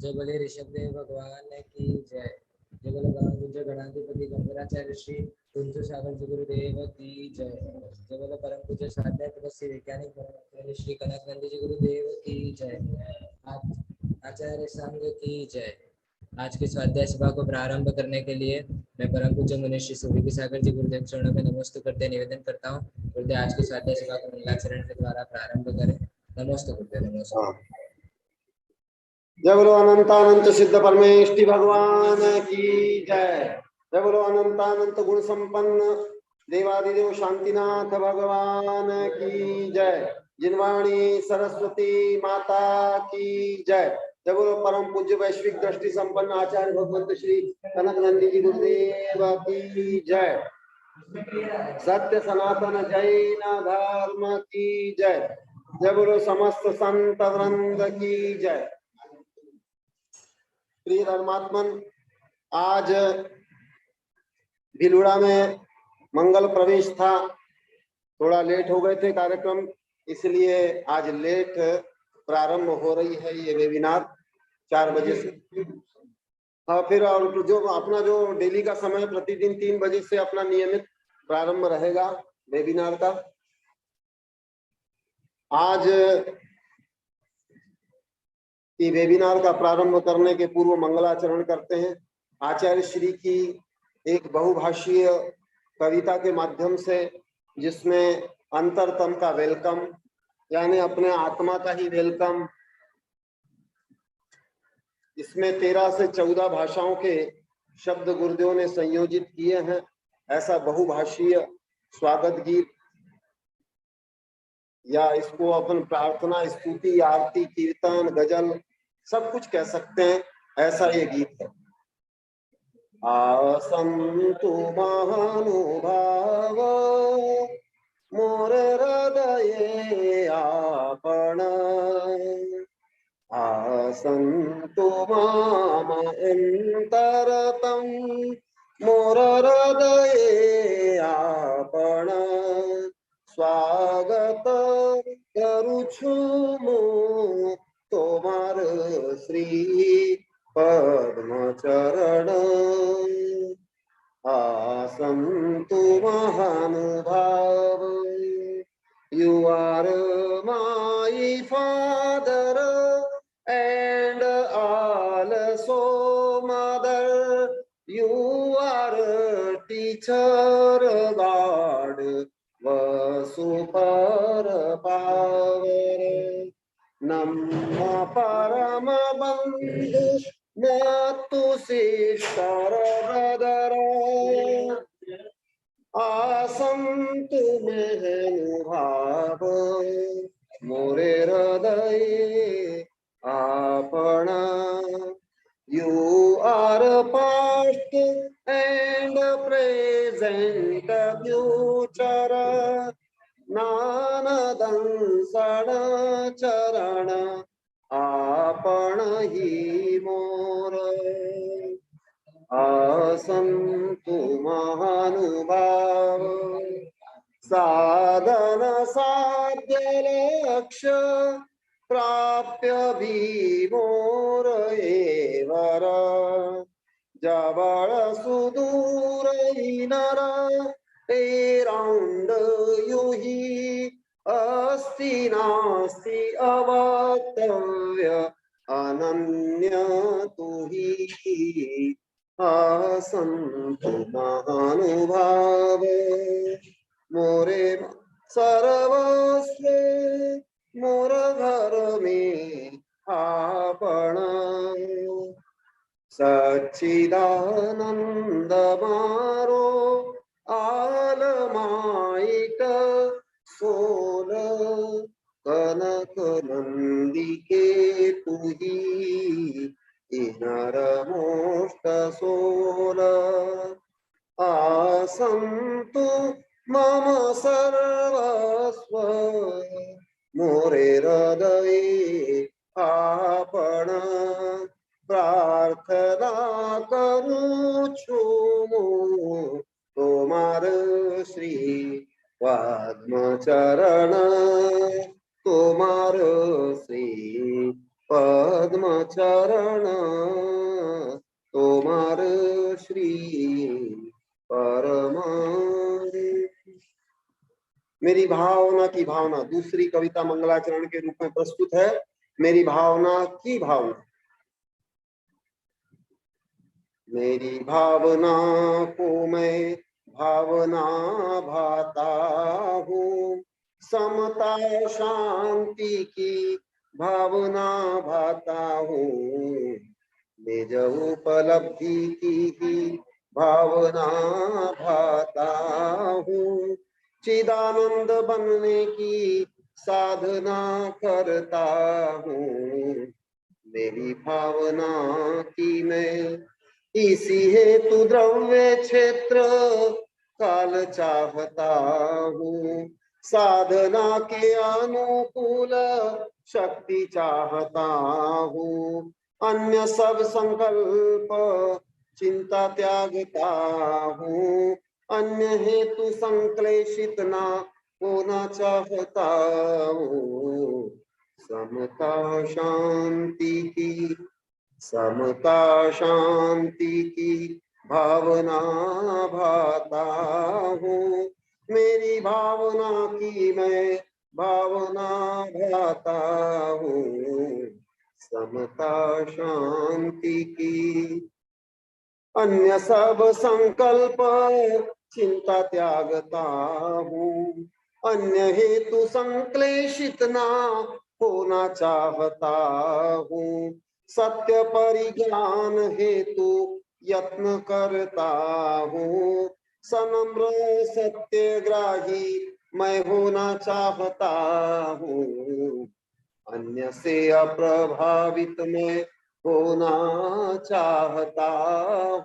जय बोले ऋषभदेव भगवान की जय। जय बोले गुंज गणाधिपति गंभीराचार्य श्री कुंज सागर गुरुदेव की जय। जय बोले परम पूज्य स्वाध्याय तपस्वी वैज्ञानिक श्री कनक नंदी जी गुरुदेव की जय। आचार्य संघ की जय। आज के स्वाध्याय सभा को प्रारंभ करने के लिए मैं परम पूज्य मुनि श्री सूर्य सागर जी गुरुदेव चरणों में नमस्ते करते निवेदन करता हूँ। गुरुदेव आज के स्वाध्याय सभा को मंगलाचरण के द्वारा प्रारंभ करें। नमस्ते गुरुदेव। नमस्ते। जय बोलो अनंतानंत सिद्ध परमेष्टि भगवान की जय। जय बोलो अनंतानंत गुण संपन्न देवादिदेव शांतिनाथ भगवान की जय। जिनवाणी सरस्वती माता की जय। जय बोलो परम पूज्य वैश्विक दृष्टि संपन्न आचार्य भगवंत श्री कनक नंदी जी गुरुदेव की जय। सत्य सनातन जैन धर्म की जय। जय बोलो समस्त संत वृंद की जय। प्रिय धर्मात्मन, आज भिलुड़ा में मंगल प्रवेश था। थोड़ा लेट हो गए थे कार्यक्रम, इसलिए आज लेट प्रारंभ हो रही है ये वेबिनार 4 बजे से। हाँ, फिर और जो अपना जो डेली का समय प्रतिदिन 3 बजे से अपना नियमित प्रारंभ रहेगा वेबिनार का। आज कि वेबिनार का प्रारंभ करने के पूर्व मंगलाचरण करते हैं। आचार्य श्री की एक बहुभाषीय कविता के माध्यम से, जिसमें अंतरतम का वेलकम यानी अपने आत्मा का ही वेलकम, इसमें 13 से 14 भाषाओं के शब्द गुरुदेव ने संयोजित किए हैं। ऐसा बहुभाषीय स्वागत गीत, या इसको अपन प्रार्थना, स्तुति, आरती, कीर्तन, गजल सब कुछ कह सकते हैं, ऐसा ये गीत है। आसन्तु महानुभाव मोर हृदये आपण, आसन्तु माम अंतरतम मोर हृदये आपण, स्वागत करू छु तोमार श्री पद्म चरण, आसन्तु महानुभाव। You are my father and also mother, you are teacher, God, super power, ನಮ್ಮ ಪರಮ ಬಂಧು ಮತ್ತು ಸಿಸ್ಟರ್ ಬ್ರದರ, आसन्तु महानुभाव मोरे हृदये आपण, you are past and present future, नानदंसण चरण आपण ही मोर, आसन्तु महानुभाव। साधन साध्य लक्ष्य प्राप्य भी मोर एवर, जवळ सुदूर नर around you ही अस्ति नास्ति अवक्तव्य अनन्य तु ही, आसन्तु महानुभाव मोरे सर्वस्व मोर घर में आपण, सच्चिदानंद मारो आलमाइक सोल, कनक नंदी के तुही इनरमोष्ट सोल, आसन्तु मम सर्वस्व मोरे हृदये आपण, प्रार्थना करू छु तोमार श्री पद्म चरण, तोमार श्री पद्म चरण तोमार श्री परम। मेरी भावना की भावना दूसरी कविता मंगलाचरण के रूप में प्रस्तुत है। मेरी भावना की भावना। मेरी भावना को मैं भावना भाता हूँ, समता शांति की भावना भाता हूँ, निज उपलब्धि की ही भावना भाता हूँ, चिदानंद बनने की साधना करता हूँ। मेरी भावना की मैं इसी हेतु द्रव्य क्षेत्र काल चाहता हूँ, साधना के अनुकूल शक्ति चाहता हूँ, अन्य सब संकल्प चिंता त्यागता हूँ, अन्य हेतु संक्लेशित ना होना चाहता हूँ। समता शांति की, समता शांति की भावना भाता हूँ, मेरी भावना की मैं भावना भाता हूँ, समता शांति की। अन्य सब संकल्प चिंता त्यागता हूँ, अन्य हेतु संक्लेशित ना होना चाहता हूँ, सत्य परिज्ञान हेतु यत्न करता हूँ, सनम्र सत्यग्राही मैं होना चाहता हूँ, अन्य से अप्रभावित मैं होना चाहता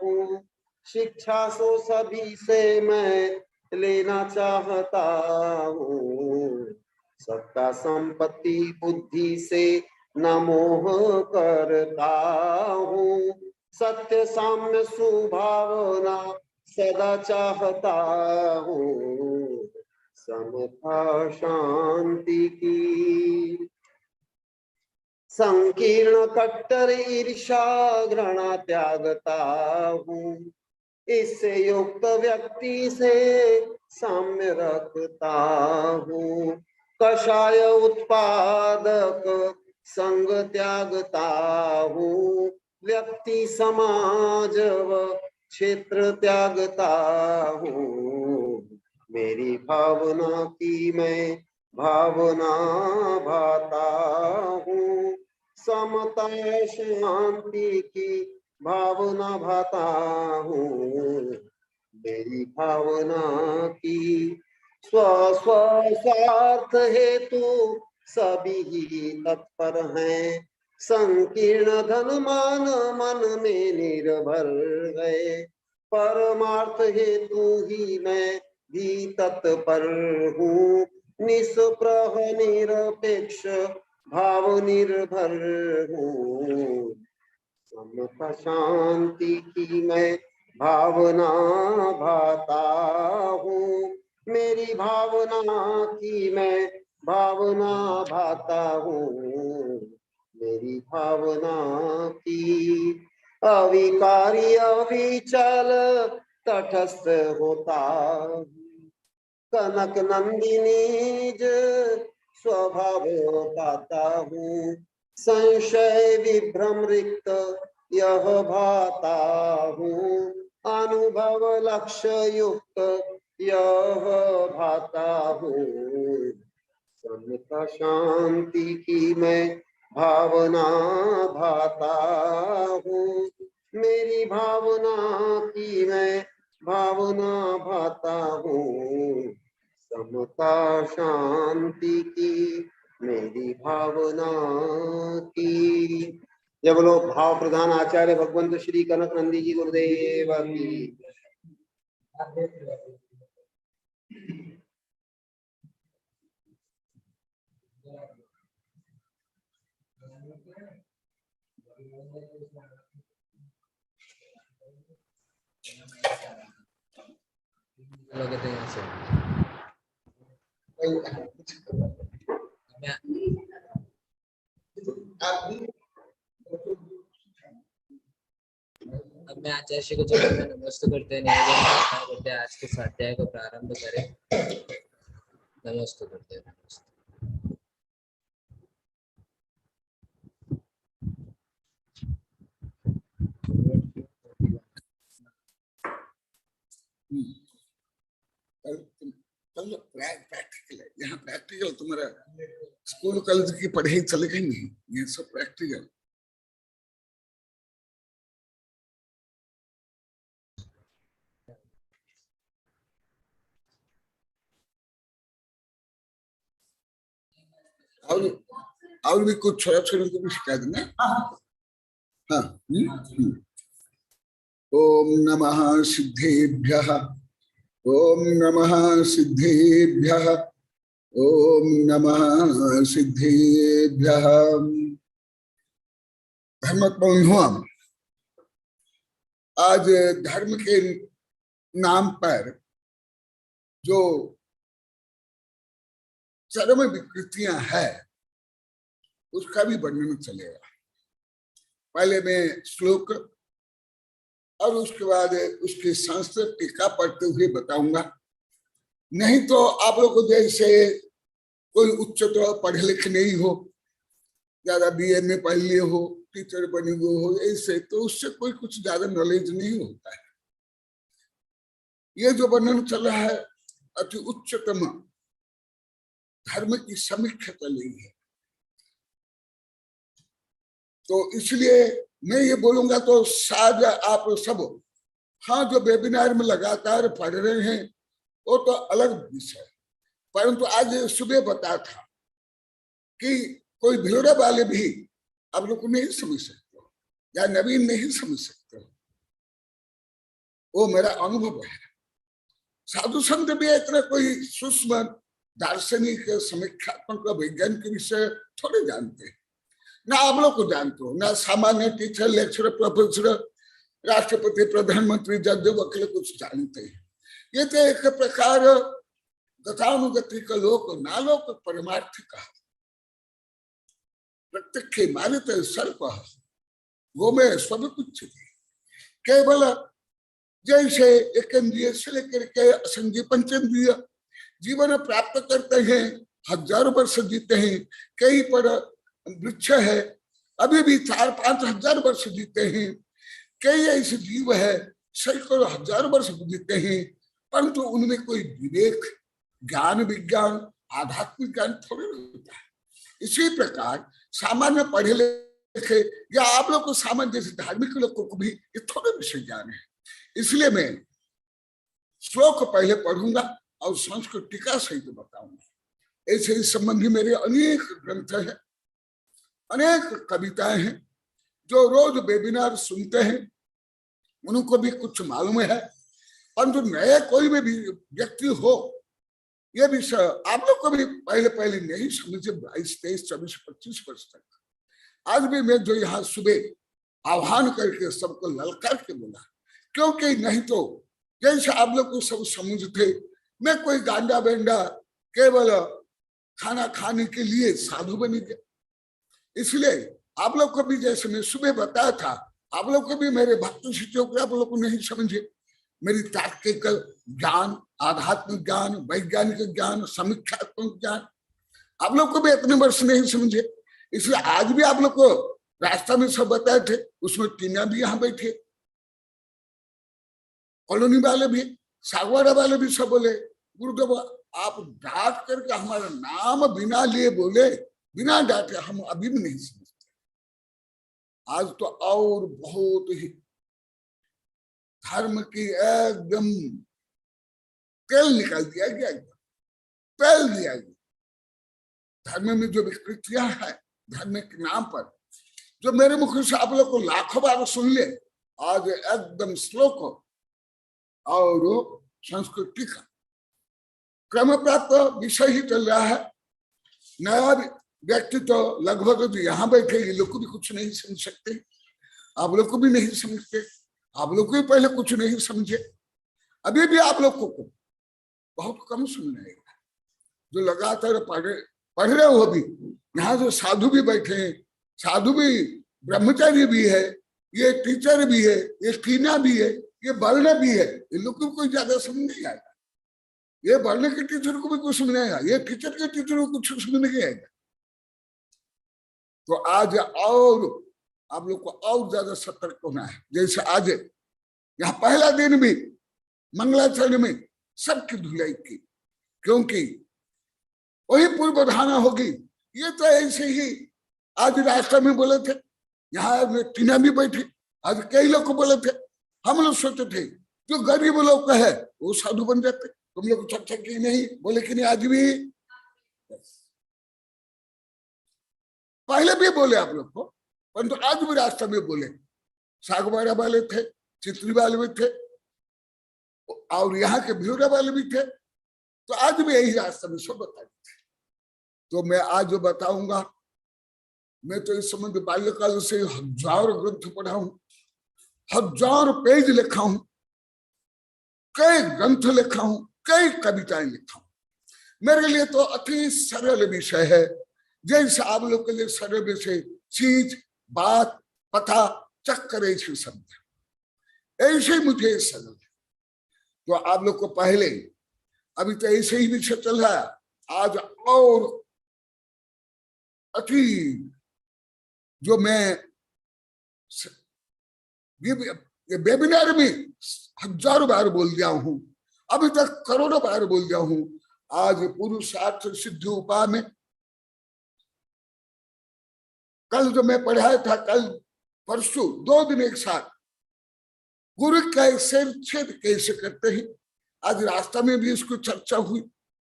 हूँ, शिक्षा सो सभी से मैं लेना चाहता हूँ, सत्ता संपत्ति बुद्धि से न मोह करता हूँ, सत्य साम्य सुभावना सदा चाहता हूँ, समता शांति की। संकीर्ण कट्टर ईर्षा घृणा त्यागता हूँ, इससे युक्त व्यक्ति से साम्य रखता हूँ, कषाय उत्पादक संग त्यागता हूँ, व्यक्ति समाज व क्षेत्र त्यागता हूँ। मेरी भावना की मैं भावना भाता हूँ, समता शांति की भावना भाता हूँ, मेरी भावना की। स्व स्व स्वार्थ हेतु सभी ही तत्पर हैं, संकीर्ण धन मान मन में निर्भर गए, परमार्थ हेतु ही मैं भी तत्पर हूँ, निष्प्रह निरपेक्ष भाव निर्भर हूँ, समता शांति की मैं भावना भाता हूँ, मेरी भावना की मैं भावना भाता हूँ, मेरी भावना की। अविकारी अविचल तटस्थ होता, कनक नंदिनीज स्वभाव पाता हूँ, संशय विभ्रम रिक्त यह भाता हूँ, अनुभव लक्ष्य युक्त यह भाता हूँ, समता शांति की मैं भावना भाता हूँ, मेरी भावना की मैं भावना भाता हूँ, समता शांति की मेरी भावना की। जब बोलो भाव प्रधान आचार्य भगवंत श्री कनक नंदी जी गुरुदेव की। लोग तो यहाँ से आप मैं आचार्य श्री को चरण में नमस्ते करते हैं, निवेदन प्रार्थना करते हैं आज के स्वाध्याय को प्रारंभ करें। नमस्ते करते हैं। कल प्रैक्टिकल है, यहाँ प्रैक्टिकल तुम्हारा स्कूल कॉलेज की पढ़ाई चलेगी नहीं, ये सब प्रैक्टिकल। और भी कुछ छोटा छोटे को भी शिखा देना। हाँ। ओम नमः सिद्धेभ्यः, ओम नमः सिद्धेभ्यः, ओम नमः सिद्धेभ्यः। धर्म बंधुओं, आज धर्म के नाम पर जो चरम विकृतियां हैं उसका भी वर्णन चलेगा। पहले मैं श्लोक और उसके बाद उसकी संस्कृत टीका पढ़ते हुए बताऊंगा। नहीं तो आप लोग को जैसे कोई उच्चतर पढ़े लिखे नहीं हो, ज्यादा बीए में पढ़ लिए हो, टीचर बने हुए हो, ऐसे तो उससे कोई कुछ ज्यादा नॉलेज नहीं होता है। ये जो वर्णन चल रहा है अति उच्चतम धर्म की समीक्षा चल रही है, तो इसलिए मैं ये बोलूंगा तो शायद आप सब, हाँ, जो वेबिनार में लगातार पढ़ रहे हैं वो तो अलग विषय, परंतु आज सुबह बता था कि कोई भिलोड़ा वाले भी आप लोग को नहीं समझ सकते या नवीन नहीं समझ सकते, वो मेरा अनुभव है। साधु संत भी इतना कोई सूक्ष्म दार्शनिक समीक्षात्मक वैज्ञानिक विषय थोड़े जानते हैं, ना आप लोग को जानते हो, ना सामान्य टीचर, लेक्चरर, प्रोफेसर, राष्ट्रपति, प्रधानमंत्री, जज, वकील कुछ जानते हैं। ये तो एक प्रकार गतानुगति का लोक नालोक परमार्थ का प्रत्यक्ष मानित सर्प वो में सब कुछ केवल जैसे एक इंद्रिय से लेकर के असंगी पंचेंद्रिय जीवन प्राप्त करते हैं, हजारों वर्ष जीते हैं, कई पर वृक्ष है अभी भी 4-5 हजार वर्ष जीते हैं, कई ऐसे जीव है सैकड़ों हजारों वर्ष जीते हैं, परंतु उनमें कोई विवेक, ज्ञान, विज्ञान, आध्यात्मिक ज्ञान थोड़े होता है। इसी प्रकार सामान्य पढ़े लिखे या आप लोग को सामान्य जैसे धार्मिक लोगों को भी ये थोड़े विषय ज्ञान है। इसलिए मैं श्लोक पहले पढ़ूंगा और संस्कृत टीका सहित बताऊंगा। ऐसे इस संबंधी मेरे अनेक ग्रंथ हैं, अनेक कविताएं हैं, जो रोज वेबिनार सुनते हैं उनको भी कुछ मालूम है, परंतु नए कोई भी व्यक्ति हो ये विषय आप लोग को भी पहले पहले नहीं समझे। 22, 23, 24, 25 वर्ष तक आज भी मैं जो यहाँ सुबह आह्वान करके सबको ललकार के बोला, क्योंकि नहीं तो जैसे आप लोग को सब समझते मैं कोई गांडा बेंडा केवल खाना खाने के लिए साधु बनी गया। इसलिए आप लोग को भी जैसे मैं सुबह बताया था, आप लोग को भी मेरे भक्त शिष्यों को आप लोग को नहीं समझे, मेरी तार्किक ज्ञान, आध्यात्मिक ज्ञान, वैज्ञानिक ज्ञान, समीक्षात्मक ज्ञान आप लोग को भी इतने वर्ष नहीं समझे। इसलिए आज भी आप लोग को रास्ता में सब बताए थे, उसमें टीना भी यहाँ बैठे, कॉलोनी वाले भी, सागवाड़ा वाले भी सब बोले गुरुदेव आप डांट करके हमारा नाम बिना लिए बोले, बिना डांटे हम अभी भी नहीं समझते। आज तो और बहुत ही धर्म की एकदम तेल निकाल दिया गया, तेल दिया गया। धर्म में जो विकृतियां है धर्म के नाम पर, जो मेरे मुख से आप लोग को लाखों बार सुन ले, आज एकदम श्लोक और संस्कृत टीका क्रम प्राप्त विषय ही चल रहा है। नया व्यक्ति तो लगभग यहाँ बैठे ये लोग को भी कुछ नहीं समझ सकते, आप लोग को भी नहीं समझते, आप लोग को भी पहले कुछ नहीं समझे, अभी भी आप लोग को बहुत कम सुनने जो लगातार पढ़ रहे हो। अभी यहाँ जो साधु भी बैठे हैं, साधु भी ब्रह्मचारी भी है, ये टीचर भी है, ये टीना भी है, ये वर्ण भी है, इन लोग को कोई ज्यादा समझ नहीं आएगा। ये वर्ण के टीचर को भी कुछ समझ नहीं आएगा, ये टीचर के टीचर को कुछ समझ नहीं आएगा। तो आज और आप लोग को और ज्यादा सतर्क होना है। जैसे आज यहाँ पहला दिन भी मंगलाचरण में सबकी धुलाई की, क्योंकि वही पूर्व धारणा होगी। ये तो ऐसे ही आज रास्ता में बोले थे, यहाँ टीना भी बैठी, आज कई लोग को बोले थे, हम लोग सोचते थे जो गरीब लोग है वो साधु बन जाते। तुम लोग चर्चा की नहीं, बोले कि नहीं आज भी, पहले भी बोले आप लोग को, परंतु आज भी रास्ता में बोले। सागवाड़ा वाले थे, चित्री वाले भी थे, और यहाँ के भिवरा वाले भी थे, तो आज भी यही रास्ता में सब बता थे। तो मैं आज जो बताऊंगा, मैं तो इस संबंध बाल्यकाल से हजारों ग्रंथ पढ़ा हूं, हजारों पेज लिखा हूं, कई ग्रंथ लिखा हूं, कई कविताएं लिखा हूं। मेरे लिए तो अति सरल विषय है, जैसे आप लोग के लिए सरल विषय चीज, बात, पता, चक्कर, ऐसे शब्द, ऐसे मुझे सरल है। तो आप लोग को पहले, अभी तो ऐसे ही विषय चल रहा है, आज और अति जो मैं ये वेबिनार में हजारों बार बोल दिया हूं, अभी तक करोड़ों बार बोल दिया हूं। आज पुरुषार्थ सिद्धि उपाय में कल जो मैं पढ़ाया था, कल परसों 2 दिन एक साथ, गुरु कैसे छेद कैसे करते हैं, आज रास्ता में भी इसको चर्चा हुई।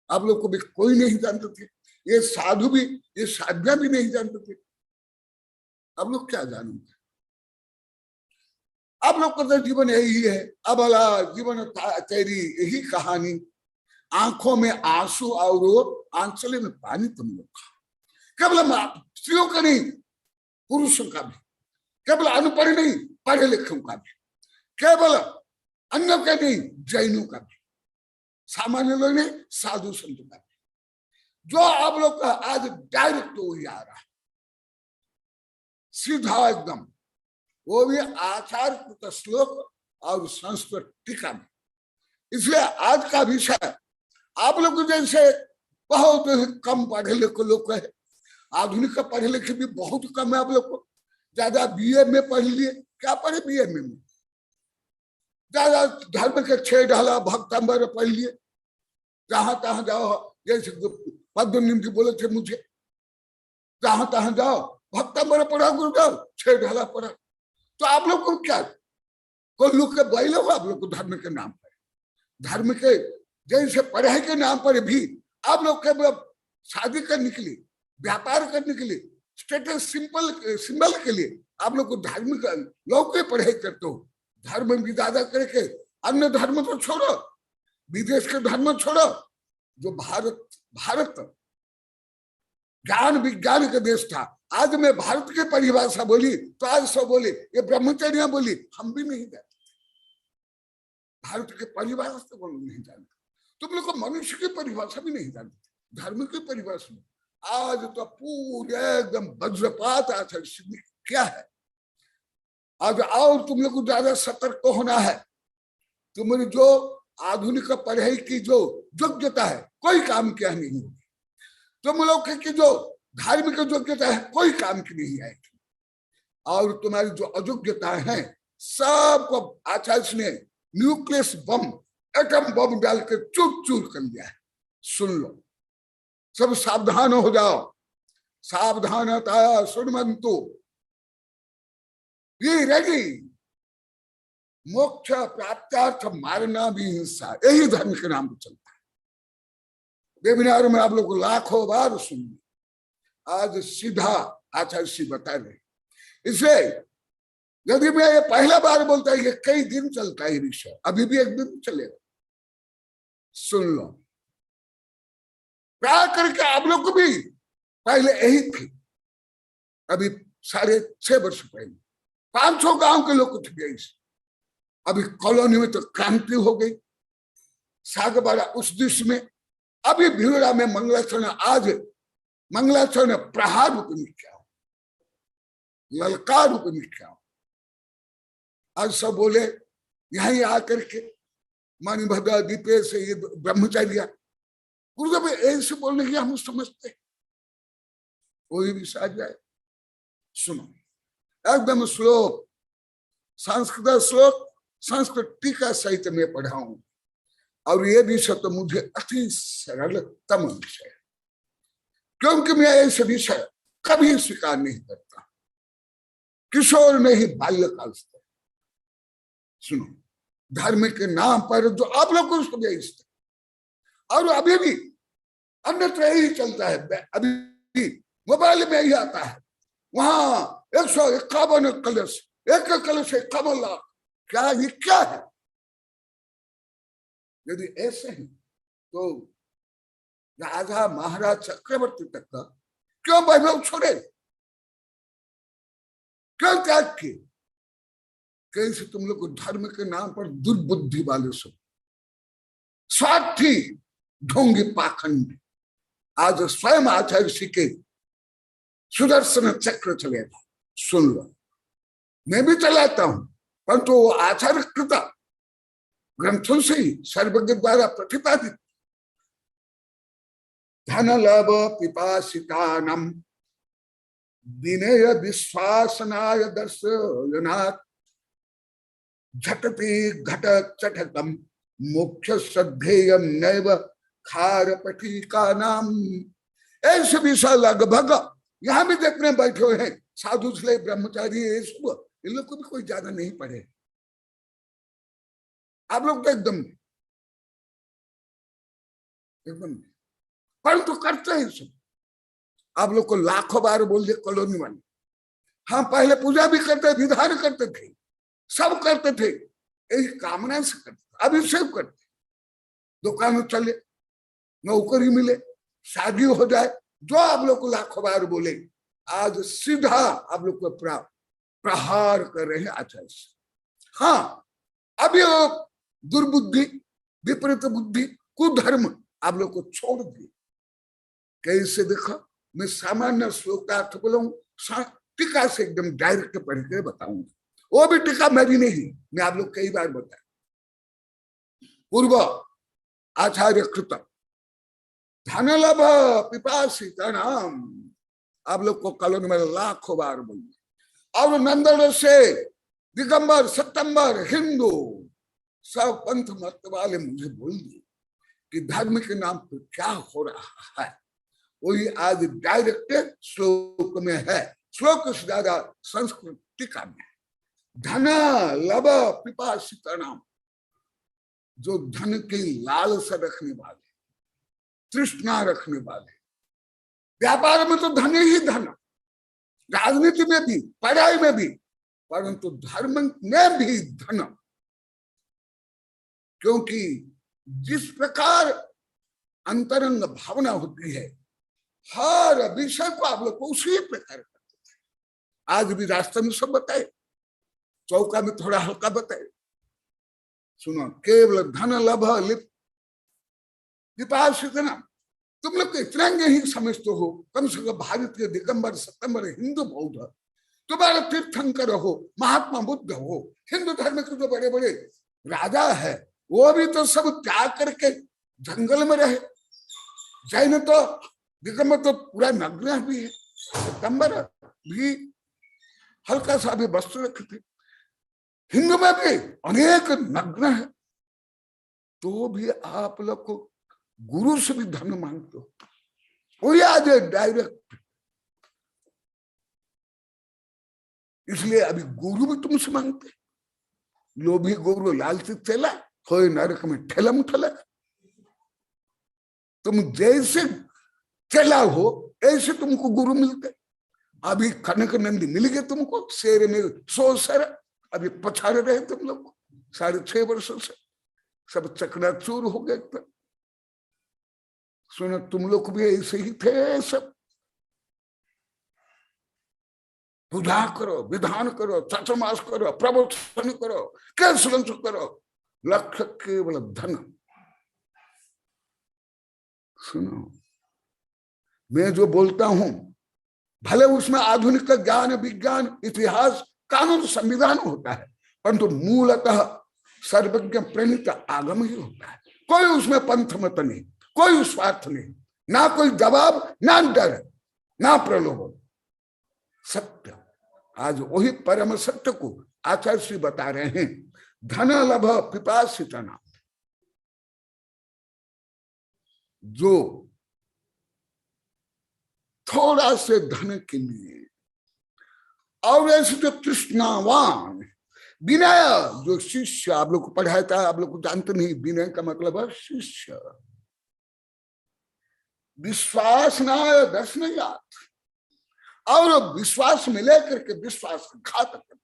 आप लोग को भी कोई नहीं जानते थे, ये साधु भी, ये साध्या भी नहीं जानते थे। आप लोग क्या जानेंगे? आप लोग का तो जीवन यही है, अबला जीवन तेरी यही कहानी, आंखों में आंसू और आंचले में पानी तुम लोग का। केवल स्त्रियों का नहीं, पुरुषों का भी, केवल अनपढ़ नहीं, पढ़े लिखों का भी, केवल अन्य का नहीं, जैनों का भी, सामान्य लोग नहीं, साधु संतों का भी। जो आप लोग का आज डायरेक्ट तो वही आ रहा है, सीधा एकदम, वो भी आचार्य श्लोक और संस्कृत टीका में। इसलिए आज का विषय आप लोग जैसे बहुत कम पढ़े लिखे लोग है, आधुनिक का पढ़े लिखे भी बहुत कम है। आप लोग को ज्यादा बीए में पढ़ लिए, क्या पढ़े बीए में, ज्यादा धर्म के 6 ढाला भक्तंबर पढ़ लिए, जहां तहां जाओ, जैसे पद्मनिम जी बोले थे मुझे, जहां तहां जाओ भक्तंबर पढ़ा, गुरु जाओ 6 ढाला पढ़ा। तो आप लोग को क्या, कोई लोग के बैल हो आप लोग को धर्म के नाम पर, धर्म के जैसे पढ़ाई के नाम पर भी आप लोग के शादी करने के लिए, व्यापार करने के लिए, स्टेटस सिंबल के लिए आप लोग को धार्मिक लोग के पढ़ाई करते हो। धर्म भी ज्यादा करके अन्य धर्म तो छोड़ो, विदेश के धर्म छोड़ो। जो भारत ज्ञान विज्ञान का देश था, आज मैं भारत की परिभाषा बोली तो आज सब बोले ये ब्रह्मचर्य बोली, हम भी नहीं जानते भारत की परिभाषा तो बोल नहीं जानते। तुम लोग को मनुष्य की परिभाषा भी नहीं जानते, धर्म की परिभाषा। आज तो पूरे एकदम वज्रपात आचार्य सिद्धि क्या है। आज और तुम लोग को ज्यादा सतर्क होना है। तुम्हारी जो आधुनिक पढ़ाई की जो योग्यता है, कोई काम क्या नहीं होगी। तुम लोग की जो धार्मिक योग्यता है, कोई काम की नहीं आएगी। और तुम्हारी जो अयोग्यता है, सबको आचार्य ने न्यूक्लियस बम, एटम बम डाल के चूर चूर कर दिया है। सुन लो, सब सावधान हो जाओ, सावधानता सुनवंतु, ये रेडी, मोक्ष प्राप्तार्थ मारना भी हिंसा, यही धर्म के नाम पर चलता है। वेबिनार में आप लोग को लाखों बार सुनिए, आज सीधा आचार्य श्री बता रहे। इसलिए यदि मैं ये पहला बार बोलता है, ये कई दिन चलता है विषय, अभी भी 1 दिन चलेगा। सुन लो, क्या करके आप लोग को भी पहले यही थी, अभी 6.5 वर्ष पहले 500 गांव के लोग उठ गए। अभी कॉलोनी में तो क्रांति हो गई, सागबाड़ा उस दिश में, अभी भिवरा में मंगलाचरण, आज मंगलाचरण प्रहार रूप में क्या हो, ललकार रूप में क्या हो। आज सब बोले यहीं आकर के मानी भद्रा दीपे से ये ब्रह्मचर्य, गुरुदेव ऐसे बोलने की हम समझते, कोई भी आ जाए। सुनो एकदम श्लोक, संस्कृत श्लोक संस्कृत टीका सहित में पढ़ा हूं, और ये विषय तो मुझे अति सरलतम विषय है, क्योंकि मैं ऐसे विषय कभी स्वीकार नहीं करता, किशोर में ही बाल्यकाल से। सुनो, धर्म के नाम पर जो आप लोग को बेचते, और अभी भी अन्यत्र ही चलता है, अभी भी मोबाइल में ही आता है, वहां 151 कलश, एक कलश 51 लाख, क्या ये क्या है? यदि ऐसे हैं तो राजा महाराज चक्रवर्ती तक का क्यों वैभव छोड़े, क्यों त्याग किए? कैसे तुम लोग को धर्म के नाम पर दुर्बुद्धि वाले सब, स्वार्थी, ढोंगी, पाखंड, आज स्वयं आचार्य ऋषि के सुदर्शन चक्र चलेगा, सुन लो। मैं भी चलाता हूं, परंतु वो आचार्य कृता ग्रंथों से ही सर्वज्ञ द्वारा प्रतिपादित। धन लाभ पिपासितानां विनय विश्वासनाय दर्शनात् झटति घट चटकम मुख्य श्रद्धेयम नैव खार पटिका नाम। ऐसे विषय लगभग यहाँ भी देखने बैठे हुए हैं साधु छले ब्रह्मचारी, इन लोग को भी कोई ज्यादा नहीं पढ़े। आप लोग तो एकदम परंतु करते हैं सब। आप लोग को लाखों बार बोल दिए कॉलोनी वाले, हाँ पहले पूजा भी करते, विधान करते थे, सब करते थे, यही कामना से करते, अभी सब करते। दुकान चले, नौकरी मिले, शादी हो जाए, जो आप लोग को लाखों बार बोले, आज सीधा आप लोग को प्रहार कर रहे हैं आचार्य से। हाँ अभी दुर्बुद्धि, विपरीत बुद्धि, कुधर्म आप लोग को छोड़ दिए। कैसे देखो, मैं सामान्य श्लोक का अर्थ बोलूं, टीका से एकदम डायरेक्ट पढ़ के बताऊंगा। वो भी टीका मेरी नहीं, मैं आप लोग कई बार बताया। पूर्व आचार्य कृत धनलभ पिपासितानां, आप लोग को कलन में लाखों बार बोलिए। और नंदन से दिगंबर, सत्तंबर, हिंदू सब पंथ मत वाले मुझे बोल दिए कि धर्म के नाम पर क्या हो रहा है। वही आज डायरेक्ट श्लोक में है, श्लोक से ज्यादा संस्कृत टीका में। धन लभ पिपासितानां, जो धन की लालसा रखने वाले, तृष्णा रखने वाले, व्यापार में तो धन ही धन, राजनीति में भी, पढ़ाई में भी, परंतु धर्म में भी धन। क्योंकि जिस प्रकार अंतरंग भावना होती है, हर विषय को आप लोग को उसी प्रकार करते थे। आज भी रास्ते में सब बताए, चौका में थोड़ा हल्का बताए। सुनो, केवल धन लभ पिपासितानां, तुम लोग इतना ही समझते हो, कम से कम भारतीय दिगंबर, सत्तंबर, हिंदू बौद्ध, तुम्हारा तीर्थंकर हो, महात्मा बुद्ध हो, हिंदू धर्म के जो बड़े बड़े राजा है, वो भी तो सब त्याग करके जंगल में रहे। जैन तो दिगंबर तो पूरा नग्न भी है, सत्तंबर भी हल्का सा भी वस्त्र रखे थे, हिंदू में भी अनेक नग्न है, तो भी आप लोग को गुरु से भी धन मांगते हो। वही आज डायरेक्ट, इसलिए अभी गुरु भी तुमसे मांगते। लोभी गुरु लालची चला, कोई नरक में ठेलम ठला। तुम जैसे चला हो ऐसे तुमको गुरु मिलते। अभी कनक नंदी मिल गए तुमको, शेर में 100 सर, अभी पछाड़े रहे तुम लोग 6.5 वर्षों से, सब चकनाचूर हो गए। तो सुनो, तुम लोग भी ऐसे ही थे सब। पूजा करो, विधान करो, चातुर्मास करो, प्रवचन करो, कैसे करो, लक्ष्य केवल धन। सुनो, मैं जो बोलता हूं, भले उसमें आधुनिक ज्ञान, विज्ञान, इतिहास, कानून, संविधान होता है, परंतु मूलतः सर्वज्ञ प्रणीत आगम ही होता है। कोई उसमें पंथ मत नहीं, कोई स्वार्थ नहीं, ना कोई दबाव, ना डर, ना प्रलोभन, सत्य। आज वही परम सत्य को आचार्य श्री बता रहे हैं। धन लभ पिपासितना, जो थोड़ा से धन के लिए, और ऐसे जो तृष्णावान, विनय, जो शिष्य, आप लोग को पढ़ाया था, आप लोग को जानते नहीं, विनय का मतलब है शिष्य। विश्वास ना दर्शन याद, और विश्वास में लेकर के विश्वासघात करते।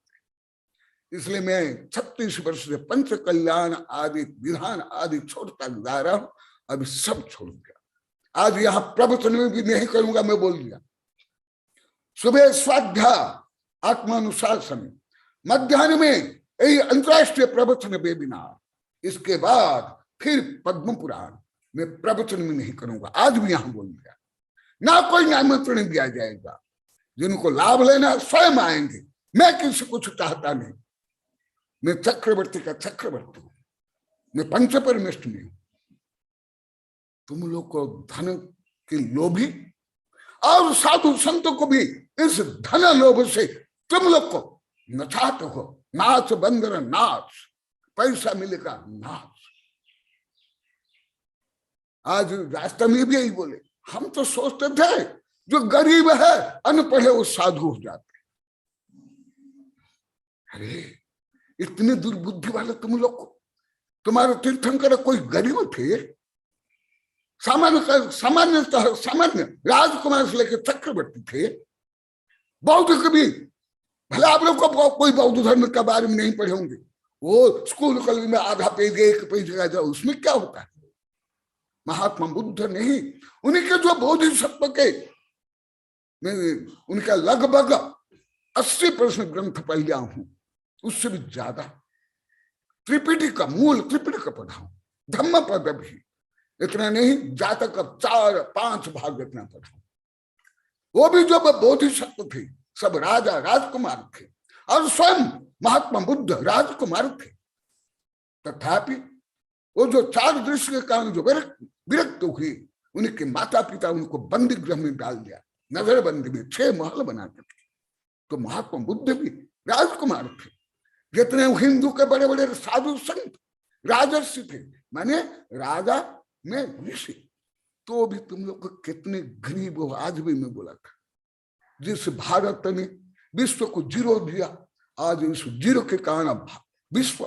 इसलिए मैं 36 वर्ष से पंच कल्याण आदि विधान आदि छोड़ता जा रहा हूं, अभी सब छोड़ दिया। आज यहां प्रवचन में भी नहीं करूंगा, मैं बोल दिया। सुबह स्वाध्याय आत्मानुशासन, मध्याह्न में यही अंतरराष्ट्रीय प्रवचन वेबिनार, इसके बाद फिर पद्म पुराण में प्रवचन में नहीं करूंगा। आज भी यहां बोल दिया, ना कोई आमंत्रण दिया जाएगा। जिनको लाभ लेना स्वयं आएंगे, मैं किसी कुछ चाहता नहीं। मैं चक्रवर्ती का चक्रवर्ती हूं, मैं पंच परमेष्ठ में हूं। तुम लोग को धन के लोभी और साधु संतों को भी इस धन लोभ से तुम लोग को नचाते हो। नाच बंदर नाच, पैसा मिलेगा नाच। आज रास्ते में भी यही बोले, हम तो सोचते थे जो गरीब है अनपढ़ है वो साधु हो जाते। अरे इतनी दुर्बुद्धि वाले तुम लोग को। तुम्हारे तीर्थंकर कोई गरीब थे? सामान्य राजकुमार से लेकर चक्रवर्ती थे। बौद्ध कभी, भले आप लोग को कोई बौद्ध धर्म के बारे में नहीं पढ़े होंगे, वो स्कूल कॉलेज में आधा पेज एक पेज का जाओ, उसमें क्या होता है? महात्मा बुद्ध नहीं, उन्हीं के जो बोधिसत्व के, मैं उनका लगभग 80% ग्रंथ पढ़ लिया हूं, उससे भी ज्यादा। त्रिपिटी का मूल त्रिपिटी का पढ़ा हूं, धम्म पद भी इतना नहीं, जातक का 4-5 भाग इतना पढ़ा। वो भी जो बोधिसत्व थे सब राजा राजकुमार थे, और स्वयं महात्मा बुद्ध राजकुमार थे। तथापि वो जो 4 दृश्य के कारण जो विरक्त हुए, उनके माता पिता उनको बंदी गृह में डाल दिया, नजरबंदी में 6 महल बना करके। तो महात्मा बुद्ध भी राजकुमार थे। जितने हिंदू के बड़े बड़े साधु संत राजर्षि थे, माने राजा में ऋषि, तो भी तुम लोग को कितने गरीब हो। आज भी मैं बोला था, जिस भारत ने विश्व को 0 दिया, आज इस 0 के कारण विश्व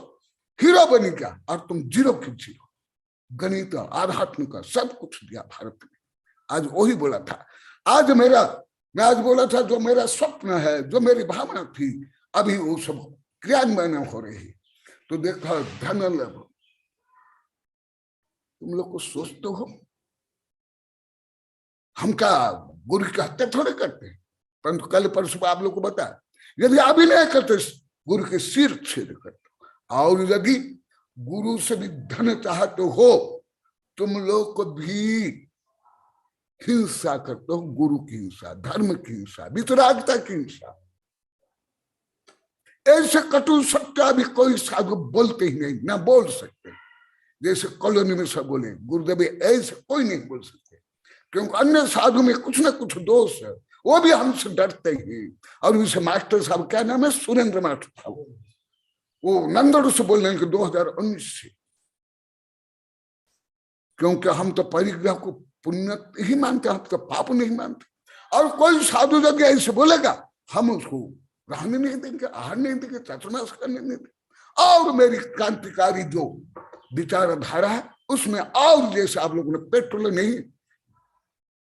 हीरो बन गया, और तुम 0 के 0। गणित आध्यात्म का सब कुछ दिया भारत ने। आज वही बोला था। मैं आज बोला था, जो मेरा स्वप्न है, जो मेरी भावना थी, अभी वो सब क्रियान्वयन हो रही। तो देखो धन लाभ, तुम लोग को सोचते हो हम क्या गुरु की हत्या थोड़े करते हैं? परंतु कल परसों आप लोग को बताया, यदि अभिनय करते गुरु के सिर छेद करते। और यदि गुरु से भी धन चाहते हो, तुम लोग को भी हिंसा करते हो। गुरु की हिंसा, धर्म की हिंसा, वितरागता की हिंसा। ऐसे कटु सत्य अभी कोई साधु बोलते ही नहीं, ना बोल सकते। जैसे कॉलोनी में सब बोले, गुरुदेव ऐसे कोई नहीं बोल सकते, क्योंकि अन्य साधु में कुछ ना कुछ दोष है, वो भी हमसे डरते ही। और उसे मास्टर साहब, क्या नाम है, सुरेंद्र मास्टर साहब, वो नंदड़ से बोल रहे हैं 2019 से, क्योंकि हम तो परिग्रह को पुण्य ही मानते, हम तो पाप नहीं मानते। और कोई साधु यदि ऐसे बोलेगा, हम उसको रहने नहीं देंगे, आहार नहीं देंगे, चातुर्मास करने नहीं देंगे। और मेरी क्रांतिकारी जो विचारधारा है, उसमें और जैसे आप लोगों ने पेट्रोल नहीं,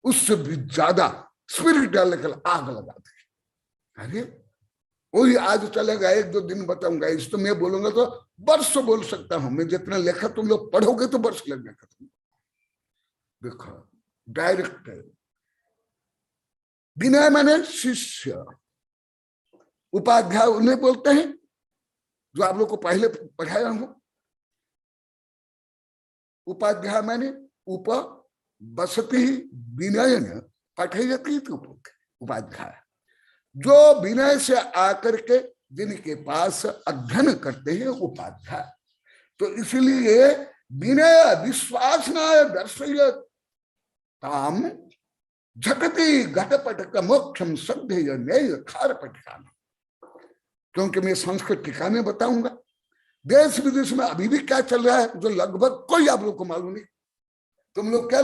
उससे भी ज्यादा स्पिरिट डालकर आग लगा दी। अरे वही आज चलेगा, 1-2 दिन बताऊंगा। इस तो मैं बोलूंगा तो वर्ष बोल सकता हूं मैं, जितना लेखा तुम लोग पढ़ोगे तो वर्ष लग जाएगा। तुम देखो डायरेक्ट विनय माने शिष्य, उपाध्याय उन्हें बोलते हैं जो आप लोग को पहले पढ़ाया हूं। उपाध्याय माने उप बसती विनयन पठयती। उपाध्याय जो विनय से आकर के जिनके पास अध्ययन करते हैं उपाध्याय। तो इसलिए विनय विश्वासनाय दर्शय ताम झटति घटपट मोक्षम सभ्य नय खार पटिकान। क्योंकि मैं संस्कृत टीका में बताऊंगा देश विदेश में अभी भी क्या चल रहा है जो लगभग कोई आप लोग को मालूम नहीं। तुम लोग क्या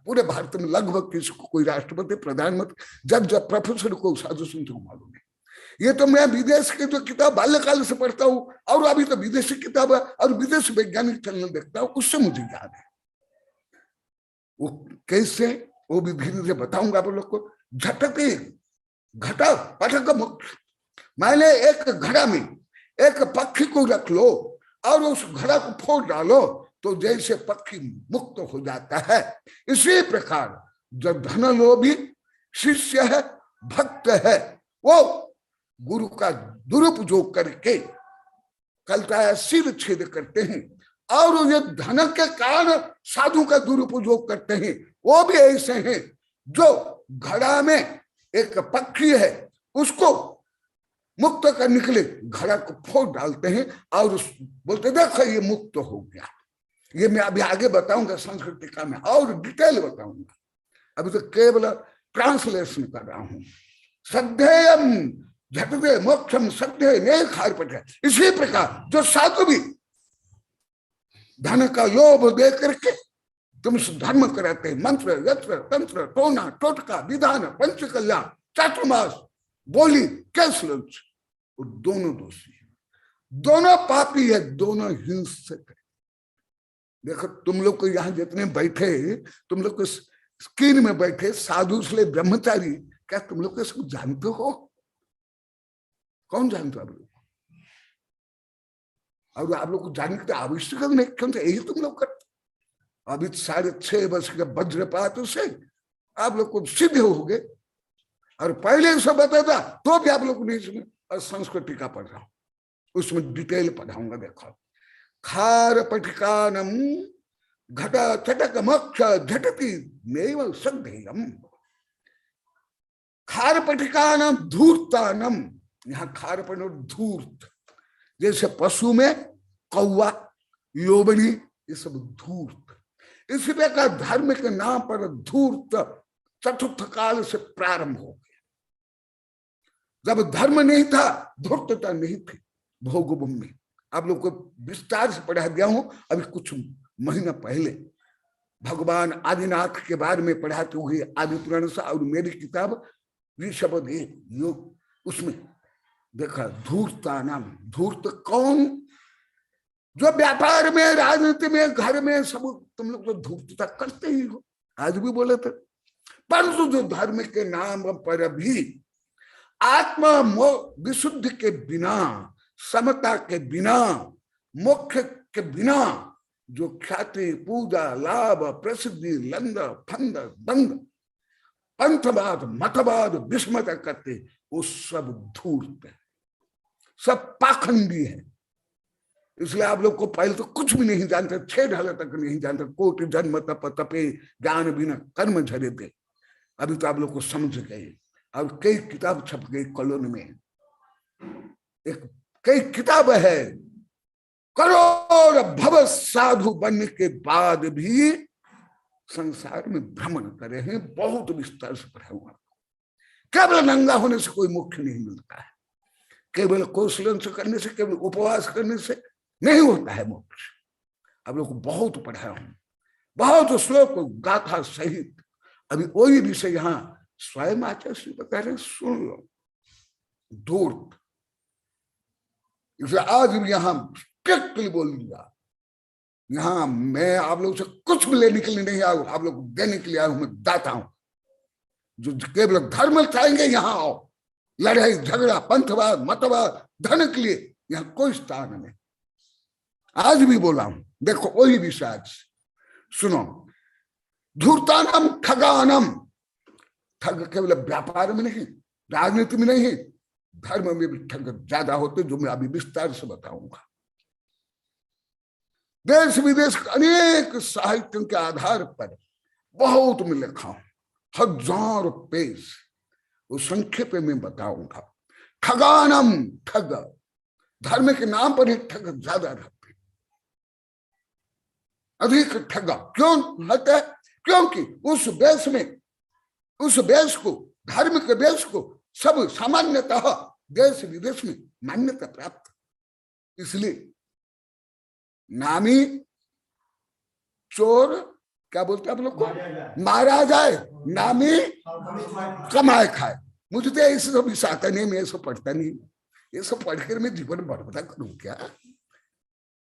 पूरे भारत में लगभग किसी को कोई राष्ट्रपति प्रधानमंत्री जज प्रोफेसर को साधु संत को मालूम नहीं। ये तो मैं विदेश की जो किताब बाल्यकाल से पढ़ता हूँ और अभी तो विदेशी किताब है और विदेशी वैज्ञानिक चैनल देखता हूँ, उससे मुझे याद है। वो कैसे वो भी धीरे धीरे बताऊंगा आप लोग को। झटके घटा पटक मुक्त, मैंने एक घड़ा में एक पक्षी को रख लो और उस घड़ा को फोड़ डालो तो जैसे पक्षी मुक्त हो जाता है, इसी प्रकार जो धनलोभी शिष्य है भक्त है वो गुरु का दुरुपयोग करके कलता सिर छेद करते हैं और ये धन के कारण साधु का दुरुपयोग करते हैं। वो भी ऐसे हैं जो घड़ा में एक पक्षी है उसको मुक्त करने के लिए घड़ा को फोड़ डालते हैं और बोलते देखो ये मुक्त हो गया। ये मैं अभी आगे बताऊंगा संस्कृत टीका में और डिटेल बताऊंगा, अभी तो केवल ट्रांसलेशन कर रहा हूं। सद्धेयम झटते मोक्षम सद्धेय ने खार पटे। इसी प्रकार जो साधु भी धन का लोभ दे करके तुमसे धर्म कराते हैं, मंत्र यत्र तंत्र टोना टोटका विधान पंचकल्याण चातुर्मास बोली कैसे, दोनों दोषी है, दोनों पापी है, दोनों हिंसक है। देखो तुम लोग को यहाँ जितने बैठे, तुम लोग को स्क्रीन में बैठे साधु से ब्रह्मचारी, क्या तुम लोग सब जानते हो? कौन जानते हो आप लोग? और आप लोग को जानने की आवश्यकता नहीं, क्योंकि यही तुम लोग करते। अभी 6.5 वर्ष के वज्रपात से आप लोग को सिद्ध हो गए और पहले सब बता था तो भी आप लोग नहीं सुने। और संस्कृत टीका पढ़ रहा हूं, उसमें डिटेल पढ़ाऊंगा। देखो खार पटिकानम घटा चटक मोक्ष झटती नैव सद्धेयम। खार पटिकानम धूर्तानम, यहाँ खार पट धूर्त, जैसे पशु में कौवा लोबड़ी ये सब धूर्त। इसी प्रकार धर्म के नाम पर धूर्त चतुर्थ काल से प्रारंभ हो गया। जब धर्म नहीं था धूर्तता नहीं थी भोगभूमि में। आप लोग को विस्तार से पढ़ा दिया हूं, अभी कुछ महीना पहले भगवान आदिनाथ के बारे में पढ़ाते हुए आदि पुराण से और मेरी किताब ऋषभदेव योग, उसमें देखा धूर्ता नाम। धूर्त कौन? जो व्यापार में राजनीति में घर में सब तुम लोग तो धूर्तता करते ही हो, आज भी बोले थे। परंतु जो धर्म के नाम पर भी आत्मा विशुद्ध के बिना, समता के बिना, मोक्ष के बिना जो ख्याति पूजा लाभ प्रसिद्धि लंद फंद दंग पंथवाद मतवाद विस्मता करते, वो सब धूर्त है, सब पाखंडी है। इसलिए आप लोग को पहले तो कुछ भी नहीं जानते, 6 ढाल तक नहीं जानते। कोटि जन्म तप तपे ज्ञान बिना कर्म झरे थे। अभी तो आप लोग को समझ गए और कई किताब छप गई कॉलोनी में। एक कई किताब है, करोड़ भव साधु बनने के बाद भी संसार में भ्रमण करे हैं, बहुत विस्तार से पढ़ा हुआ। केवल नंगा होने से कोई मोक्ष नहीं मिलता है, केवल कौशलन से करने से, केवल उपवास करने से नहीं होता है मोक्ष। आप लोग को बहुत पढ़ा हूं, बहुत श्लोक गाथा सहित। अभी वही विषय यहाँ स्वयं आचार्य बता रहे, सुन लो। धूर्त, इसलिए आज भी यहाँ स्ट्रिक्टली बोलूंगा, यहाँ मैं आप लोग से कुछ भी लेने के लिए नहीं आया हूं, आप लोग देने के लिए आया हूं। मैं दाता हूं, जो केवल धर्म चाहेंगे यहाँ आओ। लड़ाई झगड़ा पंथवाद मतवाद धन के लिए यहाँ कोई स्थान नहीं। आज भी बोला हूं, देखो वही विषय आज सुनो। धूर्तानम ठगानम, ठग केवल व्यापार में नहीं, राजनीति में नहीं, धर्म में भी ठग ज्यादा होते, जो मैं अभी विस्तार से बताऊंगा। देश विदेश अनेक साहित्यों के आधार पर बहुत में लिखा हूं, 1000 पेज, वो संक्षेप में बताऊंगा। ठगानम, ठग, धर्म के नाम पर ही ठग ज्यादा रहते, अधिक ठगा। क्यों होता है? क्योंकि उस देश को, धर्म के देश को सब सामान्यतः देश विदेश में मान्यता प्राप्त, इसलिए नामी चोर, क्या बोलते हैं आप लोग को, मारा जाए, नामी कमाए खाए। मुझे तो ऐसे सब इस आता नहीं, मैं ऐसा पढ़ता नहीं, ये सब पढ़कर मैं जीवन बर्बाद करूं क्या?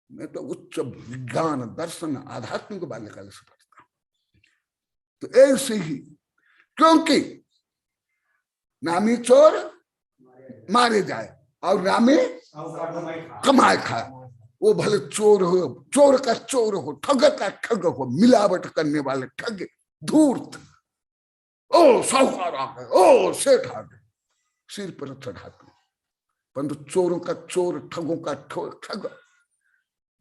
मैं तो उच्च विज्ञान, दर्शन, आध्यात्मिक बाल्यकाल से पढ़ता हूं। तो ऐसे ही, क्योंकि नामी चोर मारे जाए और नामी कमाए खाए। वो भले चोर हो, चोर का चोर हो, ठग का ठग हो, मिलावट करने वाले ठग, धूर्त, ओ साहूकार आ गए, ओ सेठ आ गए, सिर पर चढ़ाते। परंतु चोरों का चोर, ठगों का ठग,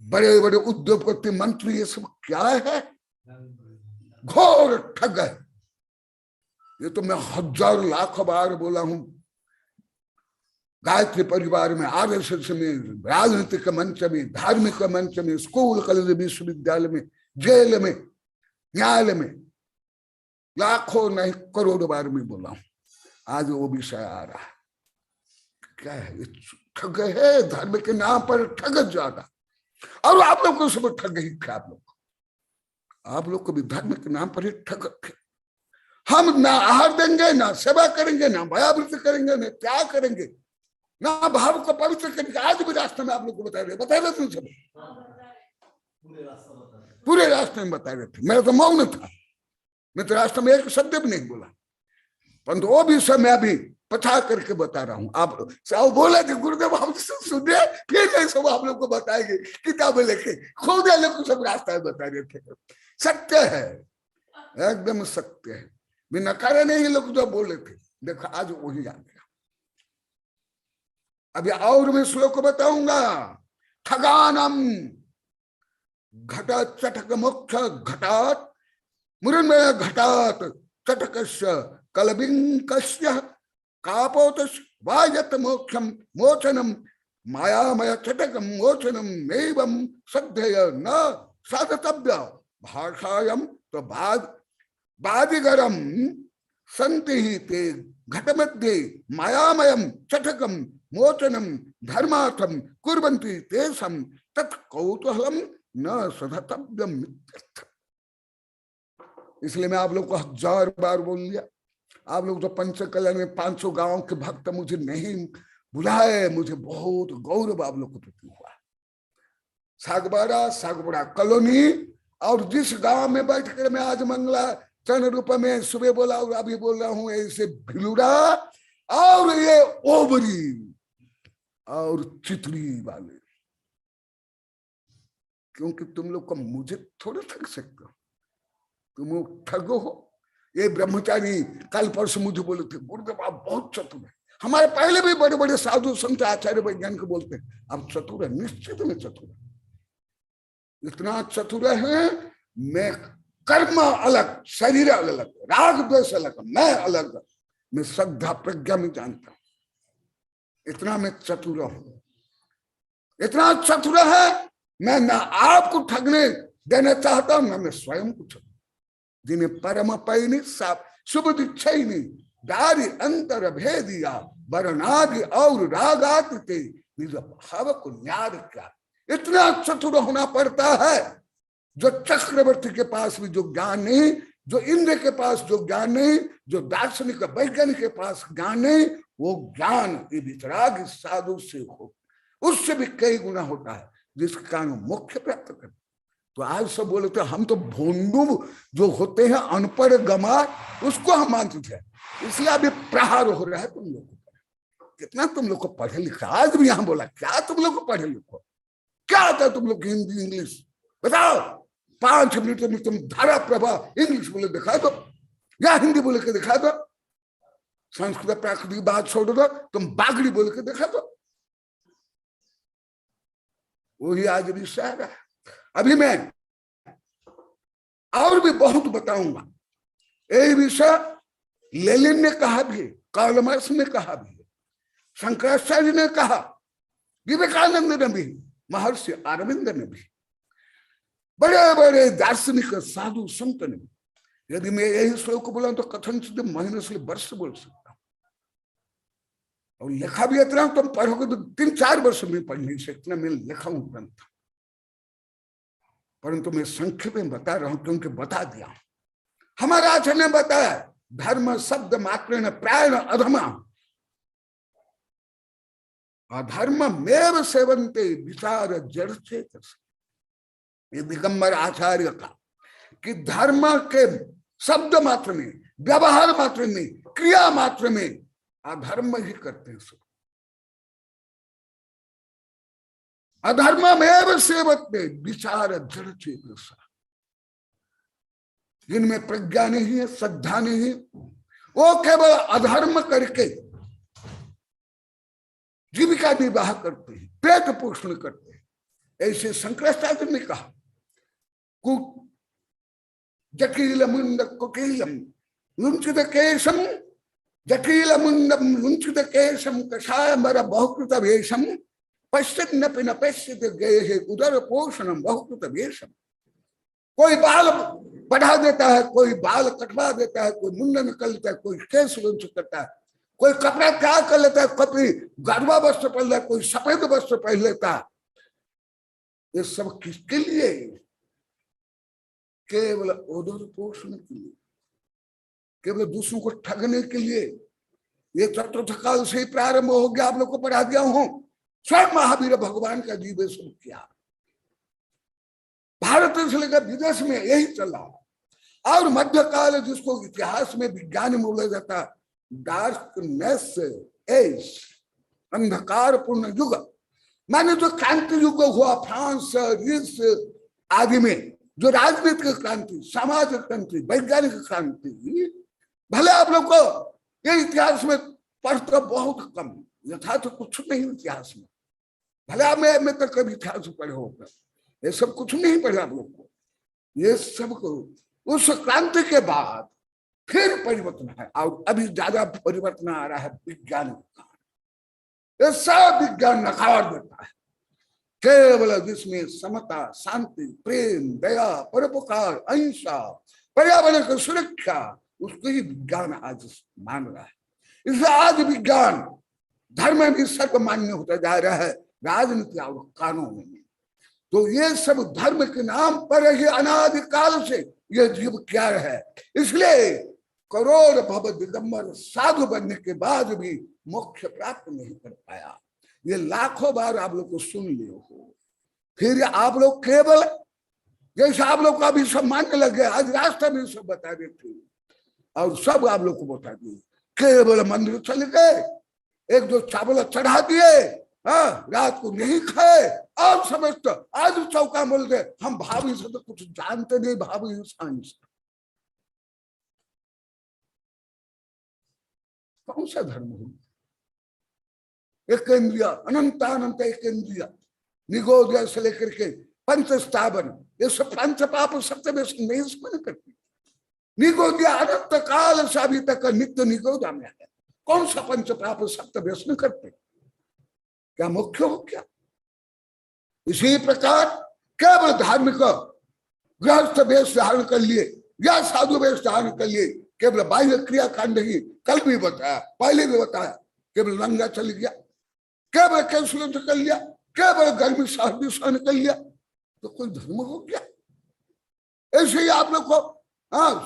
बड़े बड़े उद्योगपति, मंत्री, ये सब क्या है? घोर ठग है। ये तो मैं हजार लाख बार बोला हूं। गायत्री परिवार में, आरएसएस में, राजनीतिक मंच में, धार्मिक मंच में, स्कूल, कॉलेज, विश्वविद्यालय में, जेल में, न्यायालय में, लाखों नहीं करोड़ों बार में बोला हूं। आज वो विषय आ रहा है। क्या है? ये ठग है, धर्म के नाम पर ठग ज्यादा। और आप लोग को सब ठग ही थे। आप लोग को भी धर्म के नाम पर ही ठग थे। हम ना आहार देंगे, ना सेवा करेंगे, ना भयावृत्ति करेंगे, ना त्याग करेंगे, ना भाव को पवित्र करेंगे। आज भी रास्ते में आप लोग को बता रहे तुम सब, पूरे रास्ते में बता रहे थे। मेरा तो मौन था, मैं तो रास्ते में एक शब्द भी नहीं बोला। परंतु वो भी समय अभी पता करके बता रहा हूं। आप बोले थे गुरुदेव हम सुने, फिर नहीं सब आप लोग को बताएंगे, किताबें लेके खुद लोग सब रास्ता बता रहे थे। सत्य है, एकदम सत्य है, बिना कारण नहीं लोग जो बोले थे। देखो आज वही आ गया। अभी और मैं श्लोक बताऊंगा। ठगानम घट चटक मोक्ष घटात मुरन्मय घटात चटकस्य कलबिंकस्य कापोत वायत मोक्षम मोचनम मायामय चटकम मोचनम एवं सद्धेय न साधतव्य भाषायम तो बादिगरम संति ही ते घटमध्ये मायामयम चटकम मोचनम धर्मार्थम कुर्वन्ति तेषां तत्कौतूहलम न सधतव्यम। इसलिए मैं आप लोग को हजार बार बोल दिया। आप लोग तो पंचकल्याण में 500 गांव के भक्त मुझे नहीं बुलाए, मुझे बहुत गौरव आप लोग को प्रति हुआ। सागबाड़ा कॉलोनी, और जिस गांव में बैठकर मैं आज मंगला चरण रूप में सुबह बोला और अभी बोल रहा हूं, ऐसे भिलुड़ा और ये ओबरी और चितरी वाले, क्योंकि तुम लोग को मुझे थोड़ा ठग सकते हो, तुम ठग हो। ये ब्रह्मचारी कल परसों मुझे बोले थे गुरुदेव आप बहुत चतुर है। हमारे पहले भी बड़े बड़े साधु संत आचार्य वैज्ञानिक बोलते हैं आप चतुर है। निश्चित में चतुर है, इतना चतुर है। मैं कर्म अलग, शरीर अलग, राग द्वेष अलग, मैं अलग, मैं श्रद्धा प्रज्ञा में जानता हूं। इतना मैं चतुर हूं, इतना चतुर है। मैं ना आपको ठगने देना चाहता हूं, ना मैं स्वयं को ठग। जिन्हें परम पैनी साप शुभ दीक्षा ही नहीं दारी अंतर भेदिया वरनादि और रागाते निज भाव को न्यार क्या। इतना चतुर होना पड़ता है। जो चक्रवर्ती के पास भी जो ज्ञान नहीं, जो इंद्र के पास जो ज्ञान नहीं, जो दार्शनिक वैज्ञानिक के पास ज्ञान नहीं, वो ज्ञान वितराग साधु से हो, उससे भी कई गुना होता है, जिसके कारण मोक्ष प्राप्त कर। तो आज सब बोले थे हम तो भोंडू जो होते हैं अनपढ़ गमार, उसको हम मानते थे। इसलिए अभी प्रहार हो रहा है तुम लोग को। कितना तुम लोग को पढ़े लिखा, आज भी यहां बोला क्या तुम लोग को पढ़े लिखो, क्या आता है तुम लोग हिंदी इंग्लिश बताओ। 5 मिनट में तुम धारा प्रभा इंग्लिश बोले दिखा दो या हिंदी बोले के दिखा दो, संस्कृत प्राकृतिक बात छोड़ दो, तुम बागड़ी बोल के दिखा दो। वही आज भी शहर है। अभी मैं और भी बहुत बताऊंगा। ये विषय लेनिन ने कहा भी, कार्ल मार्क्स ने कहा भी, शंकराचार्य ने कहा, विवेकानंद ने भी, महर्षि अरविंद ने भी, बड़े बड़े दार्शनिक साधु संत ने भी। यदि मैं यही श्लोक बोला तो कथन से महीनों से वर्ष बोल सकता हूं, और लिखा भी इतना तुम पढ़ोगे तो 3-4 वर्ष में पढ़ नहीं सकते, मैं लिखा हूं ग्रंथ। परंतु मैं संक्षेप में बता रहा हूं क्योंकि बता दिया। हमारा आचार्य ने बताया, धर्म शब्द मात्र प्रायण अधर्म, अधर्म मेव सेवन्ते विचार जड़ चेत। ये दिगंबर आचार्य का कि धर्म के शब्द मात्र में, व्यवहार मात्र में, क्रिया मात्र में अधर्म ही करते हैं सब। अधर्म में सेवते विचार जड़ चेत। जिनमें प्रज्ञा नहीं है, श्रद्धा नहीं है, वो केवल अधर्म करके जीविका निर्वाह करते हैं, पेट पोषण करते हैं। ऐसे शंकराचार्य ने कहा, जटिल मुंड कुटिलम लुंचित केशम, जटिल मुंडम लुंचित केशम कषायमर बहुकृत वेशम, पश्चित न पिन पश्चित गए उदर पोषणम बहुकृत वेशम। कोई बाल बढ़ा देता है, कोई बाल कटवा देता है, कोई मुंडन कर लेता है, कोई केश लुंचित करता है, कोई कपड़ा त्याग कर लेता है, कभी गरबा वस्त्र पहन लेता है, कोई सफेद वस्त्र पहन लेता है। ये सब किसके लिए? केवल उदर पोषण के लिए, केवल दूसरों को ठगने के लिए। ये चतुर्थ काल से ही प्रारंभ हो गया, आप लोग को पढ़ा दिया हूं। स्वयं महावीर भगवान का जीवन शुरू किया। भारत से लेकर विदेश में यही चला। और मध्यकाल जिसको इतिहास में विज्ञान में बोला जाता, डार्कनेस एज, अंधकार पूर्ण युग, माने जो क्रांति युग हुआ फ्रांस, रूस आदि में, जो राजनीतिक क्रांति, सामाजिक क्रांति, वैज्ञानिक क्रांति, भले आप लोग को ये इतिहास में पढ़ते बहुत कम, यथार्थ कुछ नहीं इतिहास में। भले आप में तो कभी इतिहास पढ़े होगा, ये सब कुछ नहीं पढ़े आप लोग को। ये सब को उस क्रांति के बाद फिर परिवर्तन है, और अभी ज्यादा परिवर्तन आ रहा है विज्ञान का। ये सब विज्ञान नकार देता है। केवल जिसमें समता, शांति, प्रेम, दया, परोपकार, अहिंसा, पर्यावरण की सुरक्षा, उसको ही विज्ञान आज मान रहा है। इसलिए आज विज्ञान धर्म में भी सर्वमान्य होता जा रहा है, राजनीति और कानून में। तो ये सब धर्म के नाम पर ही अनादिकाल से ये जीव क्या है। इसलिए करोड़ भव दिगंबर साधु बनने के बाद भी मोक्ष प्राप्त नहीं कर पाया। ये लाखों बार आप लोग को सुन लिए हो। फिर आप लोग केवल जैसे आप लोग का भी सब मानने लगे, आज रास्ता में सब बता देते और सब आप लोग को बता दिए। केवल मंदिर चले गए, एक दो चावल चढ़ा दिए, हाँ, रात को नहीं खाए, और समझते आज चौका बोल गए हम भाभी से तो कुछ जानते नहीं, भाभी साइंस। कौन सा धर्म हो? एक इंद्रिय अनंतानंत, एक इंद्रिय निगोदय से लेकर के पंच स्थावन, ये सब पंच पाप सत्य नहीं स्मरण करती। निगोदय अनंत काल से अभी तक नित्य निगोदा में है। कौन सा पंच पाप सत्य व्यसन करते? क्या मुख्य हो क्या? इसी प्रकार केवल धार्मिक गृहस्थ वेश धारण कर लिए या साधु वेश धारण कर लिए, केवल बाह्य क्रिया कांड ही, कल भी बताया, पहले भी बताया, केवल नंगा चल गया, केवल कैंसुलेट कर लिया, केवल गर्मी सर्दी सहन कर लिया, तो कोई धर्म हो गया? ऐसे ही आप लोग को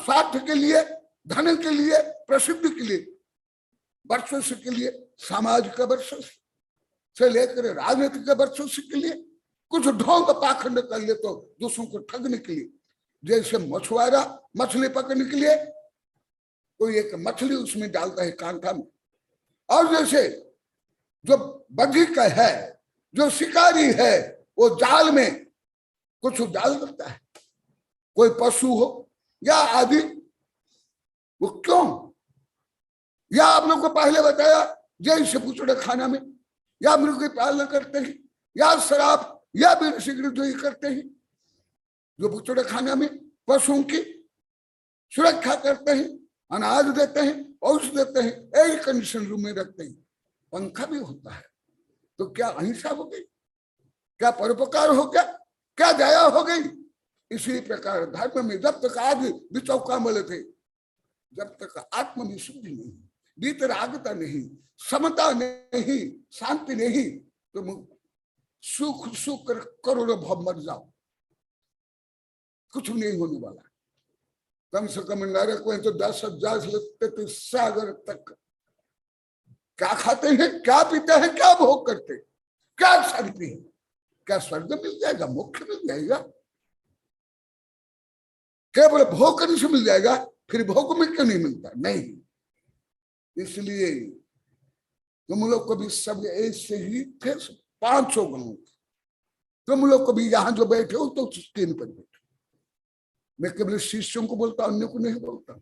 स्वार्थ के लिए, धन के लिए, प्रसिद्धि के लिए, वर्षों के लिए, सामाजिक के वर्षों से लेकर राजनीतिक के वर्षों के लिए कुछ ढोंग पाखंड कर ले, तो दूसरों को ठगने के लिए। जैसे मछुआरा मछली पकड़ने के लिए कोई एक मछली उसमें डालता है कांटा में, और जैसे जो बधिक है, जो शिकारी है, वो जाल में कुछ डाल देता है, कोई पशु हो या आदि। वो क्यों? या आप लोग को पहले बताया, जैसे बुचड़े खाना में या मृग की पालना करते हैं, या शराब या बीड़ी सिगरेट जो ही करते हैं, जो बुचड़े खाना में पशुओं की सुरक्षा करते हैं, अनाज देते हैं, औषध देते हैं, एयर कंडीशन रूम में रखते हैं, पंखा भी होता है। तो क्या अहिंसा हो गई, क्या परोपकार हो गया, क्या दया हो गई? इसी प्रकार धर्म में जब तक आग विचौकामल थे, जब तक आत्म विशुद्धि नहीं, वीतरागता नहीं, समता नहीं, शांति नहीं, तुम सुख सुख करोड़ों भव मर जाओ, कुछ नहीं होने वाला। कम से कम नरक में तो 10,000 सागर तक क्या खाते हैं, क्या पीते हैं, क्या भोग करते, क्या शांति है? क्या स्वर्ग मिल जाएगा, मोक्ष मिल जाएगा? केवल भोग करने से मिल जाएगा, फिर भोग में क्यों नहीं मिलता? नहीं। इसलिए तुम लोग को भी सब ऐसे ही थे, 500 गांव। तुम लोग को भी यहां जो बैठे हो तो स्क्रीन पर बैठे। मैं केवल शिष्यों को बोलता, अन्य को नहीं बोलता।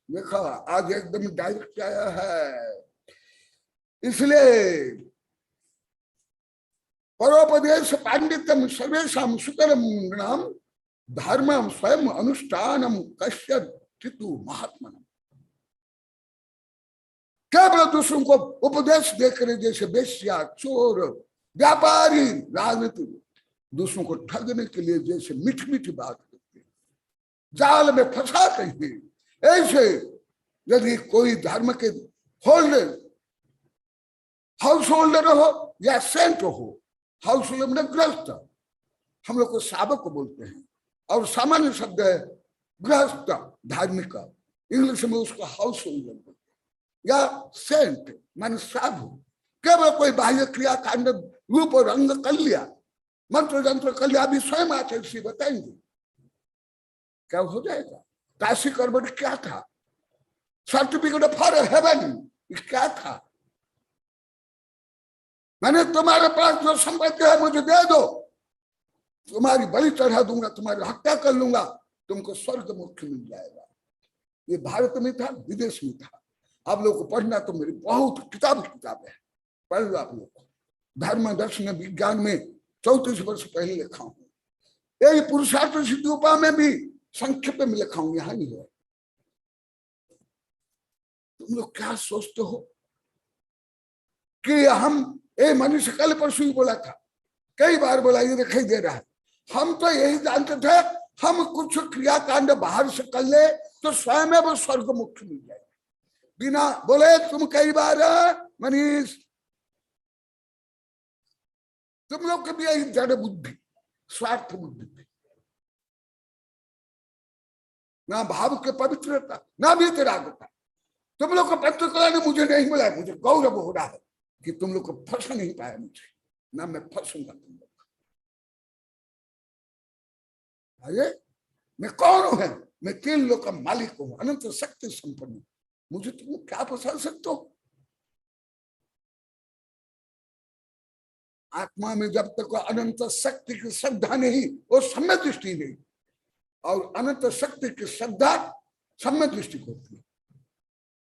देखा आज एकदम डायरेक्ट आया है। इसलिए परोपदेश पांडित्यम सर्वेशम सुतरम नाम धर्मम स्वयं अनुष्ठानम कश्य चितु महात्मनम। केवल दूसरों को उपदेश देकर, जैसे वेश्या, चोर, व्यापारी, राजनीति दूसरों को ठगने के लिए जैसे मीठी मीठी बात करते हैं, जाल में फंसाते हैं, ऐसे यदि कोई धर्म के होल्डर, हाउस होल्डर हो या सेंट हो, हाउस होल्डर में गृहस्थ, हम लोग को साबक को बोलते हैं, और सामान्य शब्द है गृहस्थ धार्मिक, इंग्लिश में उसको हाउस होल्डर बोलते हैं, या सेंट मान साधु। केवल कोई बाह्य क्रिया कांड रूप और रंग कर लिया, मंत्र यंत्र कर लिया, अभी स्वयं आचार्य बताएंगे क्या हो जाएगा। काशी करवट क्या था, सर्टिफिकेट फॉर हेवन क्या था? मैंने तुम्हारे पास जो संपत्ति है मुझे दे दो, तुम्हारी बलि चढ़ा दूंगा, तुम्हारी हत्या कर लूंगा, तुमको स्वर्ग मोक्ष मिल जाएगा। ये भारत में था, विदेश में था। आप लोग को पढ़ना तो मेरी बहुत किताब है, पढ़ लो आप लोग। धर्म दर्शन विज्ञान में 34 वर्ष पहले लिखा हूं। यही पुरुषार्थ सिद्धि उपाय में भी संक्षिप्त में लिखा हूं, यहां नहीं है। तुम लोग क्या सोचते हो कि हम, ए मनुष्य कल परसों ही बोला था, कई बार बोला, ये दिखाई दे रहा है। हम तो यही जानते थे, हम कुछ क्रियाकांड बाहर से कर ले तो स्वयं वो स्वर्ग मुक्त मिल जाएगा। बिना बोले तुम कई बार मनीष, तुम लोग कभी यही जड़ बुद्धि, स्वार्थ बुद्धि थी, ना भाव के पवित्रता, ना वीतरागता। तुम लोग को पत्रकला ने मुझे नहीं मिला, मुझे गौरव हो रहा है कि तुम लोग को फंस नहीं पाया मुझे, ना मैं फंसूंगा तुम लोग। अरे मैं कौन हूं? मैं 3 लोग का मालिक हूं, अनंत शक्ति संपन्न। मुझे तुम क्या फंसा सकते हो? आत्मा में जब तक अनंत शक्ति की श्रद्धा नहीं, वो सम्य दृष्टि नहीं, और अनंत शक्ति की श्रद्धा सम्य दृष्टि होती है।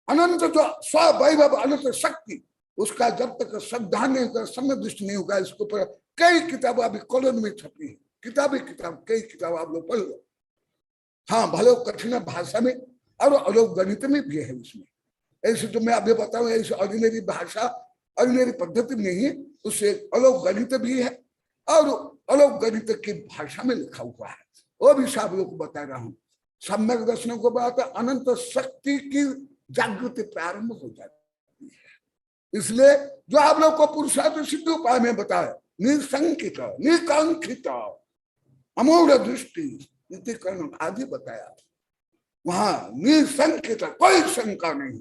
अनंत जो स्वैभव अनंत शक्ति, उसका जब तक श्रद्धा नहीं होगा, सम्य दृष्टि नहीं होगा। इसके ऊपर कई किताबें अभी कॉलोन में छपी है, किताब कई किताब आप लोग पढ़ लो। हाँ, भले कठिन भाषा में और अलौक गणित में भी है इसमें। ऐसे जो मैं अभी बताऊं, ऐसे ऑर्डिनरी भाषा, ऑर्डिनरी पद्धति नहीं, उससे अलौक गणित भी है, और अलौक गणित की भाषा में लिखा हुआ है, वो भी सब लोग को बता रहा हूं। सम्यक दर्शन को बात, अनंत शक्ति की जागृति प्रारंभ हो जाती है। इसलिए जो आप लोग को पुरुषार्थ सिद्ध उपाय में बताया, निसंकित, निकांक्षित, अमूढ़ दृष्टि आदि बताया, वहां निसंकित, कोई शंका नहीं,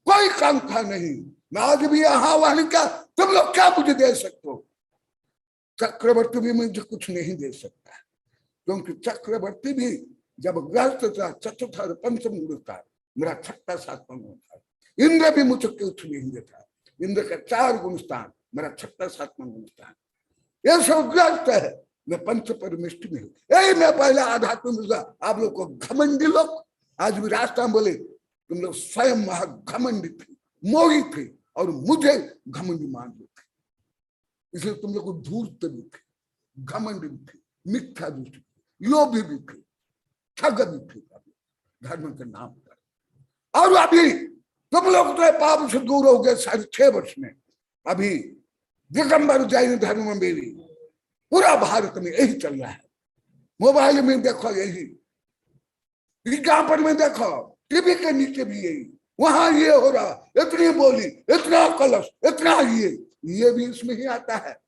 कोई कांक्षा नहीं। मैं आज भी यहां वहां क्या, तुम लोग क्या मुझे दे सकते हो? चक्रवर्ती भी मुझे कुछ नहीं दे सकता, क्योंकि चक्रवर्ती भी जब गृहस्थ था, चतुर्थ और पंचम गुरु था, मेरा 6ठा 7वां गुण था। इंद्र भी मुझे कुछ नहीं देता, इंद्र का 4 गुण स्थान, मेरा 6ठा 7वां गुण स्थान। यह सब गृहस्थ है, मैं पंच परमिष्ट में हूँ। यही मैं पहले आध्यात्म, आप लोग को घमंडी लोग आज भी रास्ता बोले, तुम लोग स्वयं घमंडी थे, मोही थे, और मुझे घमंडी मान थे, इसलिए तुम लोग को धूर्त भी थे, घमंडी भी थे, मिथ्या दृष्टि, लोभी भी थे, ठग भी थे धर्म के नाम पर। और अभी तुम लोग तो पाप से दूर हो गए 6.5 वर्ष में, अभी दिगंबर जैन धर्म में भी पूरा भारत में यही चल रहा है। मोबाइल में देखो यही, विज्ञापन में देखो, टीवी के नीचे भी यही, वहां ये हो रहा, इतनी बोली, इतना कलश, इतना ये भी इसमें ही आता है।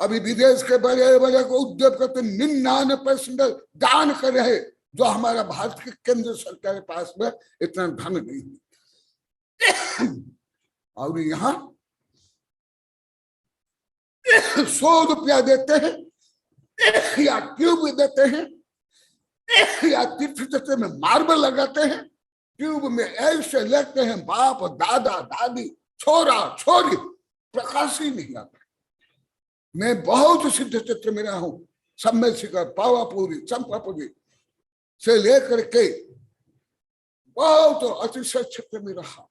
अभी विदेश के बड़े बड़े उद्योगपति 99% दान कर रहे, जो हमारा भारत के केंद्र सरकार के पास में इतना धन नहीं है। और यहाँ 100 रुपया देते हैं या ट्यूब देते हैं या तीर्थ क्षेत्र में मार्बल लगाते हैं, ट्यूब में ऐसे लेते हैं, बाप दादा दादी छोरा छोरी, प्रकाश ही नहीं आता। मैं बहुत सिद्ध क्षेत्र में रहा हूं, सब में शिखर, पावापुरी, चंपापुरी से लेकर के बहुत अतिशय क्षेत्र में रहा।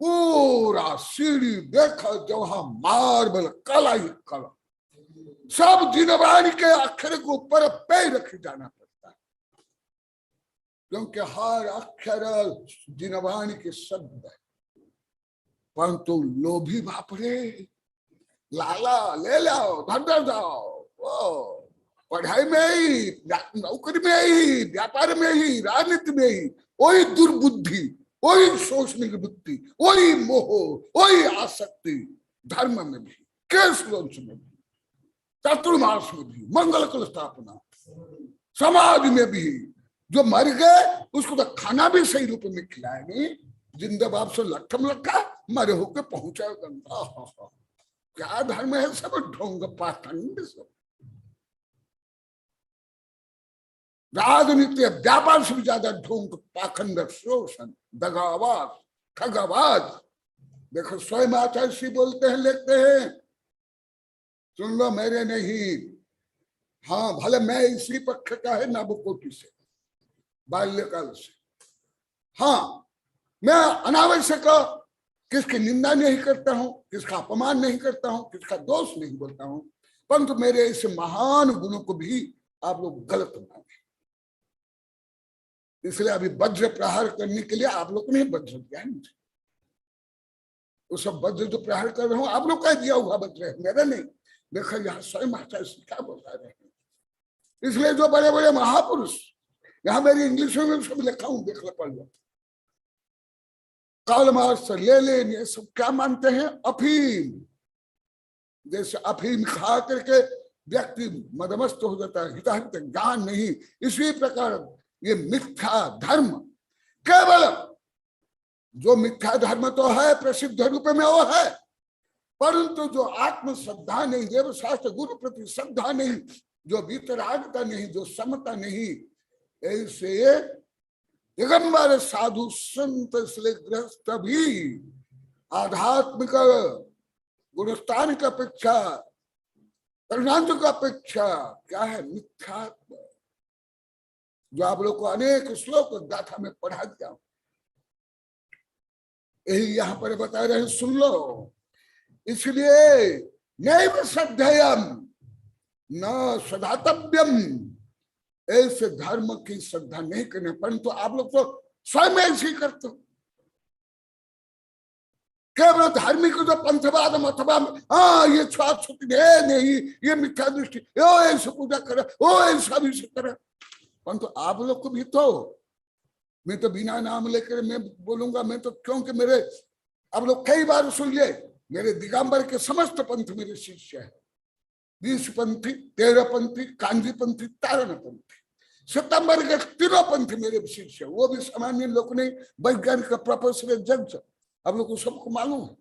पूरा सीढ़ी देखा, जो वहां मार्बल कला ही कला, सब जिनवाणी के अक्षर के ऊपर पैर रखे जाना पड़ता है, क्योंकि हर अक्षर जिनवाणी के शब्द है। परंतु लोभी बाप रे, लाला ले लाओ, धंधा जाओ, पढ़ाई में ही, नौकरी में ही, व्यापार में ही, राजनीति में ही, वही दुर्बुद्धि, वही शोषण की बुद्धि, वही मोह, वही आसक्ति, धर्म में भी, केस वंश में भी, चतुर्मास में भी, मंगल कुल स्थापना, समाज में भी। जो मर गए उसको तो खाना भी सही रूप में खिलाया नहीं, जिंदा बाप से लट्ठम लट्ठा मरे होके पहुंचा गंगा। क्या धर्म है, सब ढोंग पाखंड, सब राजनीति व्यापार से भी ज्यादा ढोंग पाखंड, शोषण, दगाबाज, ठगाबाज। देखो स्वयं आचार्य श्री बोलते हैं, लिखते हैं, सुन लो मेरे नहीं, हाँ भले मैं इसी पक्ष का है नाबुकोटी से, बाल्यकाल से, हाँ मैं अनावश्यक किसकी निंदा नहीं करता हूं, किसका अपमान नहीं करता हूं, किसका दोष नहीं बोलता हूं, परंतु मेरे इस महान गुणों को भी आप लोग गलत माने। इसलिए अभी वज्र प्रहार करने के लिए आप लोग ने वज्र दिया है मुझे। वो सब वज्र जो प्रहार कर रहे हो आप लोग का दिया हुआ वज्र है, मेरा नहीं। देखो यहाँ स्वयं आचार्य क्या बता रहे हैं। इसलिए जो बड़े बड़े महापुरुष, यहाँ मेरी इंग्लिश में सब लिखा हूं, देख लो पढ़ लो। कार्ल मार्क्स, लेनिन, ये सब क्या मानते हैं, अफीम, जैसे अफीम खा करके व्यक्ति मदमस्त हो जाता है, हिताहित ज्ञान नहीं, इसी प्रकार ये मिथ्या धर्म, केवल जो मिथ्या धर्म तो है प्रसिद्ध रूप में वो है, परंतु जो आत्म श्रद्धा नहीं, देव शास्त्र गुरु प्रति श्रद्धा नहीं, जो वितरागता नहीं, जो समता नहीं, ऐसे दिगंबर साधु संत इसलिए गृहस्थ भी आध्यात्मिक गुणस्थान की अपेक्षा, परिणाम की अपेक्षा क्या है, मिथ्यात्म, जो आप लोग को अनेक श्लोक गाथा में पढ़ा दिया, यही यहाँ पर बता रहे हैं, सुन लो। इसलिए नैव श्रद्धेयम न श्रद्धातव्यम, ऐसे धर्म की श्रद्धा नहीं करने, परंतु आप लोग तो स्वयं ऐसे ही करते हो। केवल धार्मिक जो पंथवाद अथवा हाँ ये छुआछूत नहीं, ये मिथ्या दृष्टि, ओ ऐसे पूजा करे, ओ ऐसा भी करे, परंतु आप लोग को भी तो, मैं तो बिना नाम लेकर मैं बोलूंगा, मैं तो, क्योंकि मेरे आप लोग कई बार सुन लिए, मेरे दिगंबर के समस्त पंथ मेरे शिष्य है, 20 पंथी, 13 पंथी, कांजी पंथी, तारण पंथी, सितंबर के तीनों पंथी मेरे शिष्य, वो भी सामान्य लोग नहीं, वैज्ञानिक प्रोफेसर जज, आप लोग को सबको मालूम है।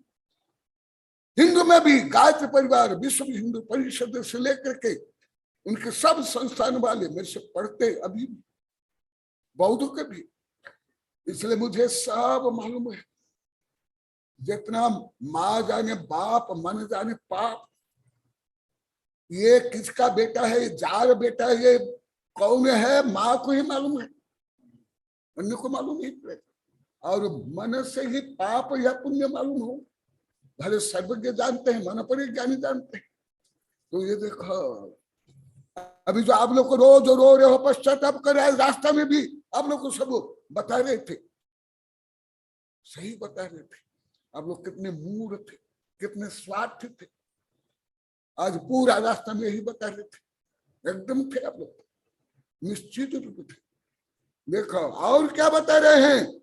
हिंदू में भी गायत्री परिवार, विश्व हिंदू परिषद से लेकर के उनके सब संस्थान वाले मेरे से पढ़ते, अभी बौद्धों के भी, इसलिए मुझे सब मालूम है। जितना माँ जाने बाप, मन जाने पाप, ये किसका बेटा है, जार बेटा है, ये कौन है, माँ को ही मालूम है, अन्य को मालूम नहीं पड़ेगा। और मन से ही पाप या पुण्य मालूम हो, भले सर्वज्ञ जानते हैं, मन पर ज्ञानी जानते हैं। तो ये देखो अभी जो आप लोग को रोज रो रहे हो, पश्चाताप कर रहे, रास्ता में भी आप लोग को सब बता रहे थे, सही बता रहे थे। आप लोग कितने मूढ़ थे, कितने स्वार्थ थे। आज पूरा रास्ता में यही बता रहे थे, एकदम थे आप लोग, निश्चित रूप थे। देखो और क्या बता रहे हैं,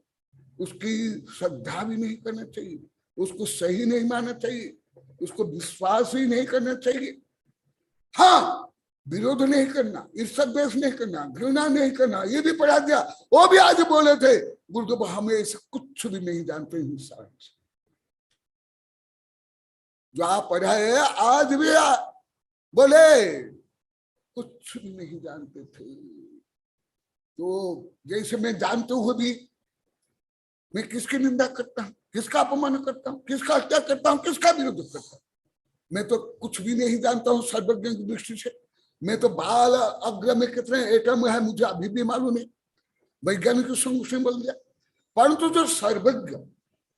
उसकी श्रद्धा भी नहीं करना चाहिए, उसको सही नहीं मानना चाहिए, उसको विश्वास ही नहीं करना चाहिए। हाँ, विरोध नहीं करना, ईर्ष्या द्वेष नहीं करना, घृणा नहीं करना, ये भी पढ़ा दिया। वो भी आज बोले थे गुरुदेव हमें ऐसे कुछ भी नहीं जानते हिंसा से। जो आप पढ़ाए आज भी बोले कुछ भी नहीं जानते थे। तो जैसे मैं जानते हुए भी मैं किसकी निंदा करता हूँ, किसका अपमान करता हूँ, किसका हत्या करता हूँ, किसका विरोध करता हूँ। मैं तो कुछ भी नहीं जानता हूँ सर्वज्ञ की दृष्टि से। मैं तो बाल अग्र में कितने एटम है मुझे अभी भी मालूम नहीं, वैज्ञानिक से बोल दिया। परंतु जो सर्वज्ञ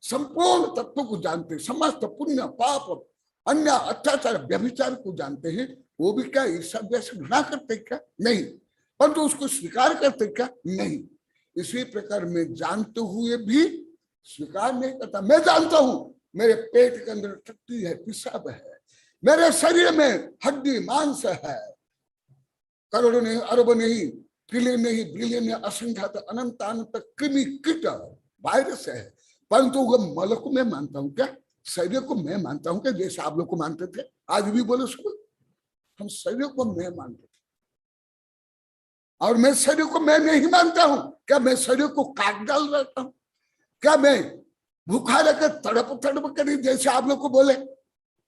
संपूर्ण तत्व को जानते, समस्त पुण्य पाप अन्य अत्याचार व्यभिचार को जानते हैं, वो भी क्या ईर्ष्या द्वेष घृणा करते क्या? नहीं। परंतु उसको स्वीकार करते क्या? नहीं। इसी प्रकार मैं जानते हुए भी स्वीकार नहीं करता। मैं जानता हूं मेरे पेट के अंदर शक्ति है, पेशाब है, मेरे शरीर में हड्डी मांस है, करोड़ों नहीं, अरबों नहीं, ट्रिलियन नहीं, बिलियन नहीं, असंख्यात अनंत अनंत कृमि कीट वायरस है। परंतु वो मल को मैं मानता हूं क्या? शरीर को मैं मानता हूं क्या? जैसे आप लोग को मानते थे, आज भी बोले सुबह हम शरीर को मैं मानते थे, और मैं शरीर को मैं नहीं मानता हूं क्या? मैं शरीर को काट डाल रहता हूं क्या? मैं भूखा रहकर तड़प तड़प कर, जैसे आप लोग को बोले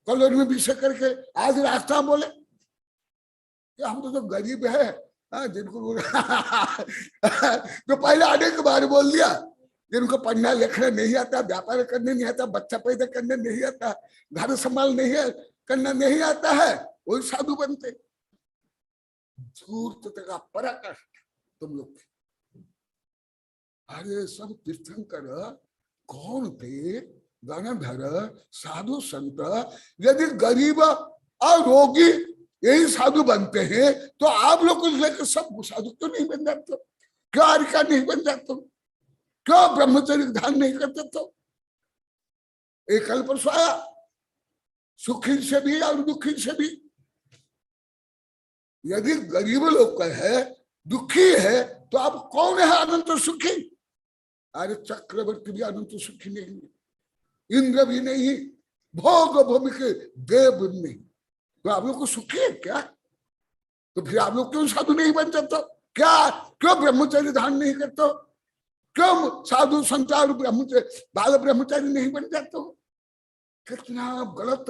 कॉलोनी में विषय करके आज रास्ता बोले कि हम तो गरीब है, जिनको तो पहले आने के बारे बोल दिया, जिनको पढ़ना लिखना नहीं आता, व्यापार करने नहीं आता, बच्चा पैदा करने नहीं आता, घर संभाल नहीं है, करना नहीं आता है, वही साधु बनते। धूर्त का पराकाष्ठ तुम लोग। अरे सब तीर्थंकर कौन थे? गणधर साधु संत। यदि गरीब और रोगी यही साधु बनते हैं तो आप लोग को लेकर सब साधु क्यों नहीं बन जाते? क्यों आर्य नहीं बन जाते? क्यों ब्रह्मचर्य धारण नहीं करते? तो एक कल परसों आया, सुखी से भी और दुखी से भी। यदि गरीब लोग का है, दुखी है, तो आप कौन है अनंत सुखी? अरे चक्रवर्ती भी अनंत सुखी नहीं, इंद्र भी नहीं, भोग भूमि के देव नहीं, तो आप लोग को सुखी है क्या? तो फिर आप लोग क्यों साधु नहीं बन जाते? क्या क्यों ब्रह्मचर्य धारण नहीं करते? क्यों साधु संचार ब्रह्मचर्य बाल ब्रह्मचारी नहीं बन जाते? कितना गलत।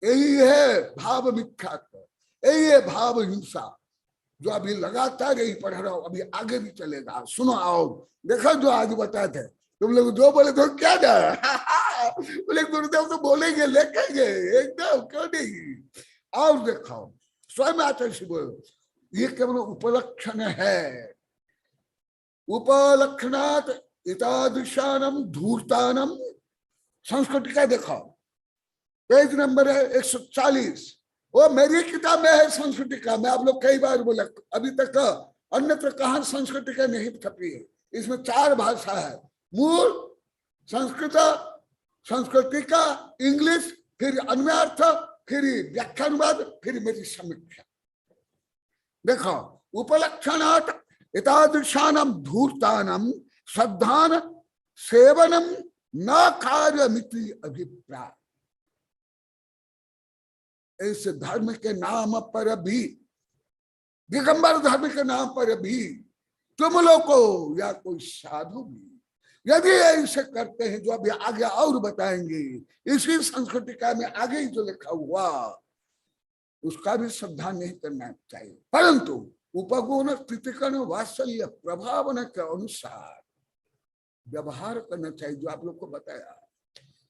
यही है भाव मिथ्यात्व, यही है भाव हिंसा, जो अभी लगातार यही पढ़ रहा हूं, अभी आगे भी चलेगा। सुनो आओ, देखो जो आज बताए थे तुम लोग, जो बोले तो क्या जा बोले गुरुदेव तो बोलेंगे, लिखेंगे एकदम, क्यों नहीं? और देखो स्वयं आचार्य बोलो, ये केवल उपलक्षण है। उपलक्षणात् इतादृशानम धूर्तानम। संस्कृति का देखो पेज नंबर है 140, वो मेरी किताब में है संस्कृति का। मैं आप लोग कई बार बोला, अभी तक अन्यत्र कहां संस्कृति का नहीं छपी है। इसमें 4 भाषा है, मूल संस्कृत, संस्कृति का इंग्लिश, फिर अन्वयार्थ, फिर व्याख्यानुवाद, फिर मेरी समीक्षा। देखो उपलक्षणात् एतादृशानां धूर्तानां श्रद्धान सेवनम न कार्यमिति अभिप्राय। इस धर्म के नाम पर भी, दिगंबर धर्म के नाम पर भी तुम लोग को या कोई साधु भी यदि ऐसे करते हैं, जो अभी आगे और बताएंगे, इसी संस्कृति का में आगे ही जो लिखा हुआ, उसका भी श्रद्धा नहीं करना चाहिए, परंतु उपगुण स्थितिकरण वात्सल्य प्रभावना के अनुसार व्यवहार करना चाहिए, जो आप लोग को बताया।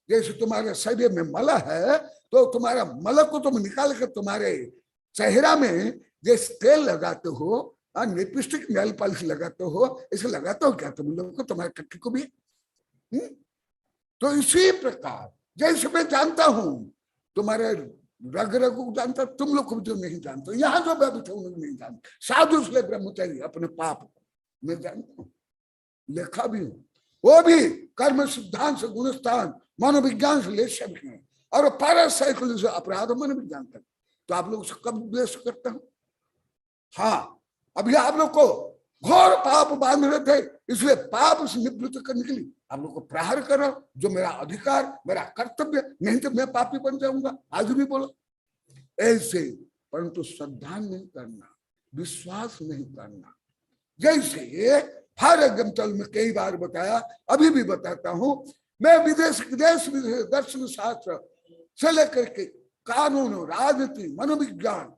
जैसे तुम्हारे शरीर में मल है, तो तुम्हारा मल को तुम निकाल कर तुम्हारे चेहरा में जैसे तेल लगाते हो, लिपस्टिक नेल पॉलिश लगाते हो, इसे लगाते हो क्या तुम लोग को, तुम्हारे कट्टी को भी? तो इसी प्रकार जैसे मैं जानता हूं तुम्हारे रग रग को जानता, तुम लोग को जो नहीं जानते, यहाँ जो बैठे उन लोग नहीं जानते। साधु से ब्रह्मचारी अपने पाप को मैं जानता हूँ, लिखा भी हूं। वो भी कर्म सिद्धांत से गुणस्थान मनोविज्ञान से ले सकते हैं, और पैरासाइकोलॉजी से अपराध मनोविज्ञान तक। तो आप लोग कब उपदेश करता हूं? हाँ, अभी आप लोग को घोर पाप बांध रहे थे, इसलिए पाप से निवृत्त करने के लिए आप लोग को प्रहार करो, जो मेरा अधिकार, मेरा कर्तव्य, नहीं तो मैं पापी बन जाऊंगा। आज भी बोलो ऐसे, परंतु श्रद्धा नहीं करना, विश्वास नहीं करना। जैसे हर गंतल में कई बार बताया, अभी भी बताता हूं, मैं विदेश दर्शन शास्त्र से लेकर के कानून, राजनीति, मनोविज्ञान,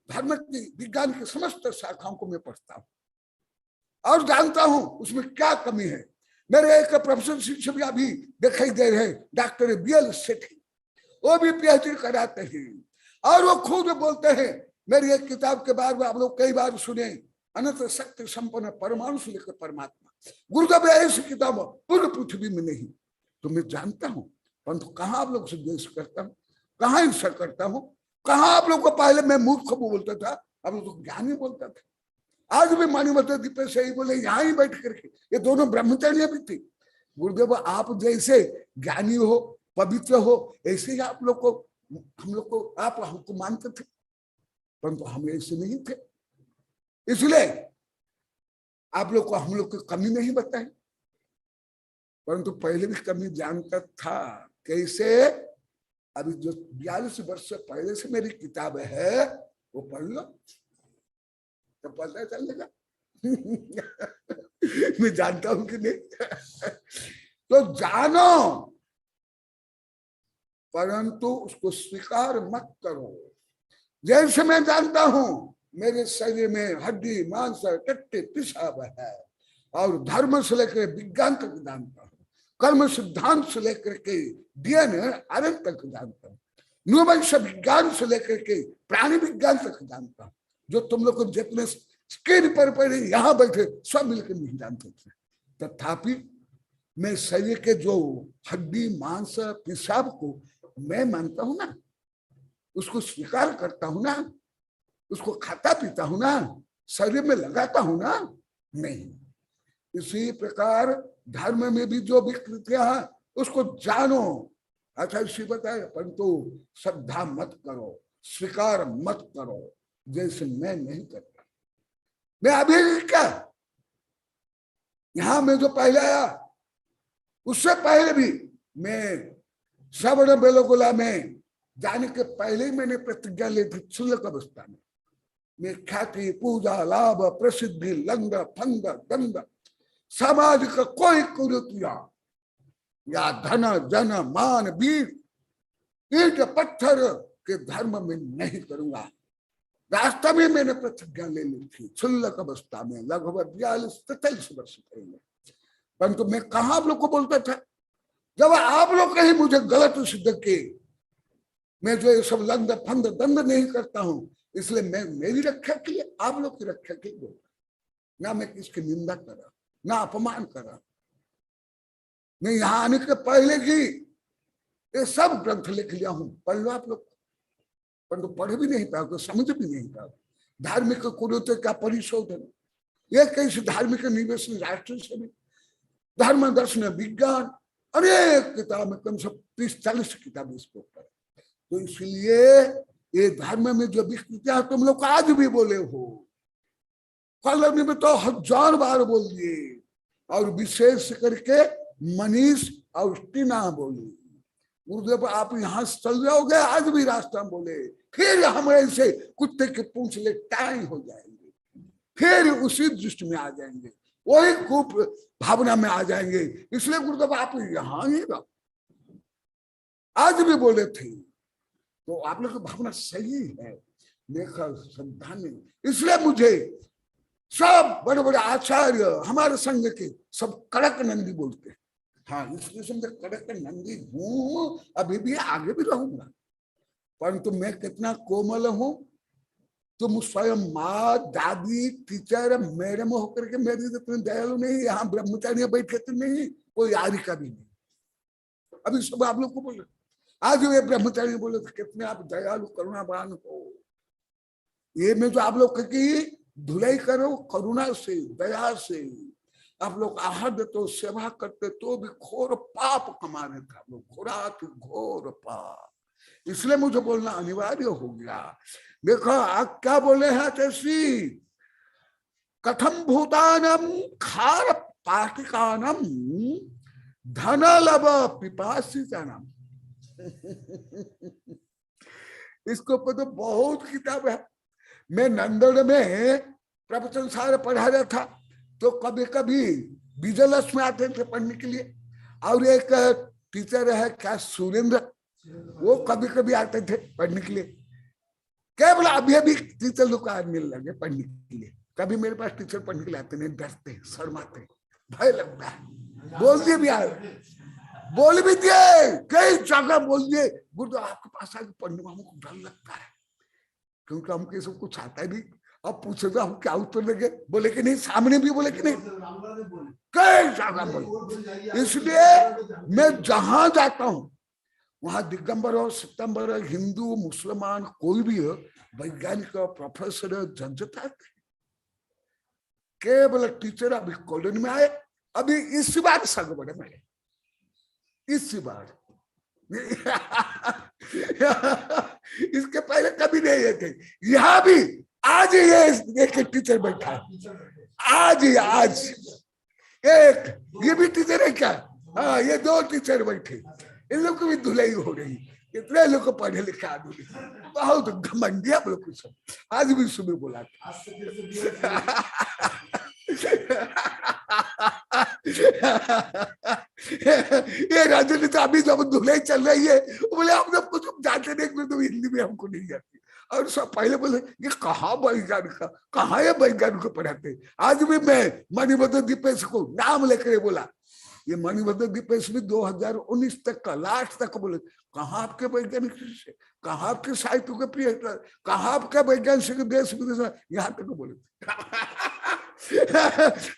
धर्म की विज्ञान की समस्त शाखाओं को मैं पढ़ता हूं और जानता हूं उसमें क्या कमी है। मेरे एक प्रोफेसर शिक्षक भी अभी दिखाई दे रहे हैं, डॉक्टर BL सेठी, वो भी PhD कराते हैं और वो खुद बोलते हैं, मेरी एक किताब के बारे में आप लोग कई बार सुने, अनंत शक्ति संपन्न परमाणु से लेकर परमात्मा। गुरुदेव ऐसी किताब पूर्ण पृथ्वी में नहीं। तो मैं जानता हूं, परंतु कहाँ आप लोग से द्वेष करता हूँ, कहाँ हिंसा करता हूँ, कहाँ आप लोग को पहले मैं मूर्ख बोलता था, अब लोग तो ज्ञानी बोलता था। आज भी मानिमता दीपे से ही बोले, यहाँ ही बैठ करके, ये दोनों ब्रह्मचारी भी थी। गुरुदेव आप जैसे ज्ञानी हो, पवित्र हो, ऐसे ही आप लोग को, हम लोग को, आप हमको मानते थे, परंतु हम ऐसे नहीं थे। इसलिए आप लोग को हम लोग की कमी नहीं बताई, परंतु पहले भी कमी जानता था। कैसे? अभी जो 42 वर्ष से पहले से मेरी किताब है, वो पढ़ लो तो पता चलेगा। मैं जानता हूं कि नहीं। तो जानो, परंतु उसको स्वीकार मत करो। जैसे मैं जानता हूं मेरे शरीर में हड्डी, मांस, टट्टे, पेशाब है, और धर्म से लेकर विज्ञान तक जानता हूं, कर्म सिद्धांत से लेकर के DNA RNA तक जानता हूं, न्यूमंश विज्ञान से लेकर के प्राणी विज्ञान तक जानता हूं, जो तुम लोग को जितने स्क्रीन पर पड़े यहाँ बैठे सब मिलकर नहीं जानते थे। तथापि मैं शरीर के जो हड्डी, मांस, पेशाब को मैं मानता हूं ना, उसको स्वीकार करता हूं ना, उसको खाता पीता हूं ना, शरीर में लगाता हूं ना, नहीं। इसी प्रकार धर्म में भी जो विकृतियां हैं उसको जानो। अच्छा इसी बताए, परंतु श्रद्धा मत करो, स्वीकार मत करो, जैसे मैं नहीं करता। मैं अभी क्या, यहां में जो पहले आया उससे पहले भी मैं श्रवण बेलोगुला में जाने के पहले ही मैंने प्रतिज्ञा ली थी, क्षुल्लक अवस्था में। मैं ख्याति, पूजा, लाभ, प्रसिद्धि, लंग, फंग, गंध, समाज का कोई कुरीतियां या धन, जन, मान, वीर, ईट पत्थर के धर्म में नहीं करूंगा। रास्ता में मैंने प्रतिज्ञा ले ली थी, क्षुल्लक अवस्था में, लगभग 42-43 वर्ष पहले। परंतु मैं कहा आप लोग को बोलता था, जब आप लोग कहीं मुझे गलत सिद्ध किए, मैं जो ये सब लंग, फंद, दंड नहीं करता हूं, इसलिए मैं मेरी रक्षा के लिए, आप लोग की रक्षा के लिए बोलता, ना मैं किसकी निंदा करा, ना अपमान करा। मैं यहां आने के पहले ही ये सब ग्रंथ लिख लिया हूं, पढ़ लो आप लोग, परंतु पढ़ भी नहीं पाओगे, समझ भी नहीं पाओगे। धार्मिक कुरीति का परिशोधन, ये कैसे धार्मिक निवेश, राष्ट्र से भी धर्म, दर्शन, विज्ञान, अनेक किताब में, कम से 30-40 किताब इसके ऊपर। तो इसलिए ये धर्म में जो विकृतियां तुम लोग आज भी बोले हो, कल में तो 1000 बार बोल दिए, और विशेष करके मनीष और टीना बोली। गुरुदेव आप यहाँ चल जाओगे, आज भी रास्ता बोले, फिर हम ऐसे कुत्ते के पूंछ ले टाई हो जाएंगे, फिर उसी दृष्टि में आ जाएंगे, वही खूब भावना में आ जाएंगे। इसलिए गुरुदेव आप यहाँ ही रहो, आज भी बोले थे, तो आप लोग की भावना सही है, लेखक श्रद्धा नहीं। इसलिए मुझे सब बड़े बड़े आचार्य हमारे संघ के सब कड़क नंदी बोलते हैं। हाँ, इसलिए समझे कड़क नंदी हूं, अभी भी आगे भी रहूंगा, परंतु मैं कितना कोमल हूं, तुम स्वयं माँ, दादी, टीचर, मैडम होकर के मेरी इतनी दयालु नहीं, यहाँ ब्रह्मचारी बैठे तो नहीं, कोई यारिका भी नहीं। अभी सब आप लोग को बोले, आज वे ब्रह्मचारी बोले थे कितने आप दयालु करुणावान हो। ये में जो आप लोग की धुलाई करो करुणा से, दया से, आप लोग आहार देते हो, सेवा करते तो भी घोर पाप कमा रहे थे आप लोग, घोर पाप। इसलिए मुझे बोलना अनिवार्य हो गया। देखो आप क्या बोले हैं तेसी, कथम भूतानम खार पाटिकानम धनलभ पिपासितानम। इसको ऊपर तो बहुत किताब है। मैं नंदन में प्रवचन सारे पढ़ा रहा था, तो कभी कभी विजयलक्ष्मी में आते थे पढ़ने के लिए, और एक टीचर है क्या सुरेंद्र, वो कभी कभी आते थे पढ़ने के लिए। क्या बोला, अभी अभी टीचर लोग मिल लगे पढ़ने के लिए। कभी मेरे पास टीचर पढ़ने के लिए आते नहीं, डरते शर्माते, भय लगता है। बोल दिए भी यार, बोल भी दिए, कई जगह बोल दिए, गुरु आपके पास आके पढ़ने में हमको डर लगता है, क्योंकि हमको सब कुछ आता है नहीं। अब पूछे तो हम क्या उत्तर देंगे, बोले कि नहीं, सामने भी बोले कि नहीं, कई जगह बोले। इसलिए मैं जहां जाता हूं वहां दिगंबर हो, सितंबर हो, हिंदू मुसलमान कोई भी हो, वैज्ञानिक हो, प्रोफेसर हो, जज तक, केवल टीचर अभी कॉलोनी में आए, अभी इस बार संग बड़े में, इस बार इसके पहले कभी नहीं थे। यहाँ भी आज ये एक टीचर बैठा है, आज एक ये भी टीचर है क्या? हाँ, ये 2 टीचर बैठे, इन लोग को भी धुलाई हो रही। इतने लोग को पढ़े लिखे आदमी, बहुत घमंडिया लोग कुछ। आज भी सुबह बोला ये राजनीति अभी जब धुलाई चल रही है, बोले हम लोग कुछ जानते नहीं, तो हिंदी में हमको नहीं आती। और सब पहले बोले ये कहाँ वैज्ञानिक, कहाँ ये वैज्ञानिक को पढ़ाते। आज भी मैं मणिभद्र दीपेश को नाम लेकर बोला, ये मणिभद्र दीपेश भी 2019 तक का लास्ट तक बोले, कहाँ आपके वैज्ञानिक, कहाँ आपके साहित्य के प्रिय, कहाँ आपका वैज्ञानिक देश विदेश, यहाँ तक बोले।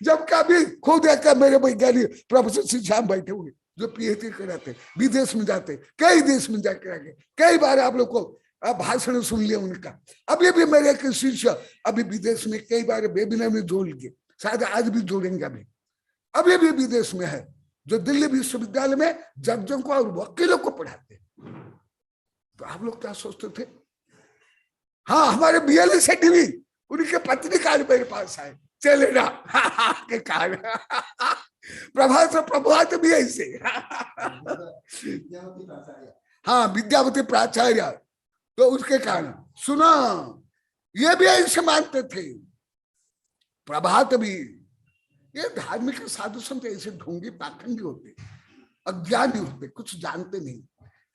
जब कभी खुद एक मेरे वैज्ञानिक प्रोफेसर श्री श्याम बैठे हुए जो पीएचडी कराते, विदेश में जाते, कई देश में जाकर आगे, कई बार आप लोग को भाषण सुन लिया उनका। अभी भी मेरे एक शिष्य अभी विदेश में कई बार वेबिनार में जोड़ लिए, शायद आज भी जोड़ेंगे। अभी भी विदेश में है, जो दिल्ली विश्वविद्यालय में जजों को और वकीलों को पढ़ाते। तो आप लोग क्या सोचते थे? हाँ, हमारे बीएलए सेठी भी उनके पत्नी काल मेरे पास आए, चले ना के कारण प्रभात भी ऐसे। हाँ, विद्यावती प्राचार्य, तो उसके कारण सुना, ये भी ऐसे मानते थे। प्रभात भी, ये धार्मिक साधु संत ऐसे ढोंगी पाखंडी होते, अज्ञानी होते, कुछ जानते नहीं,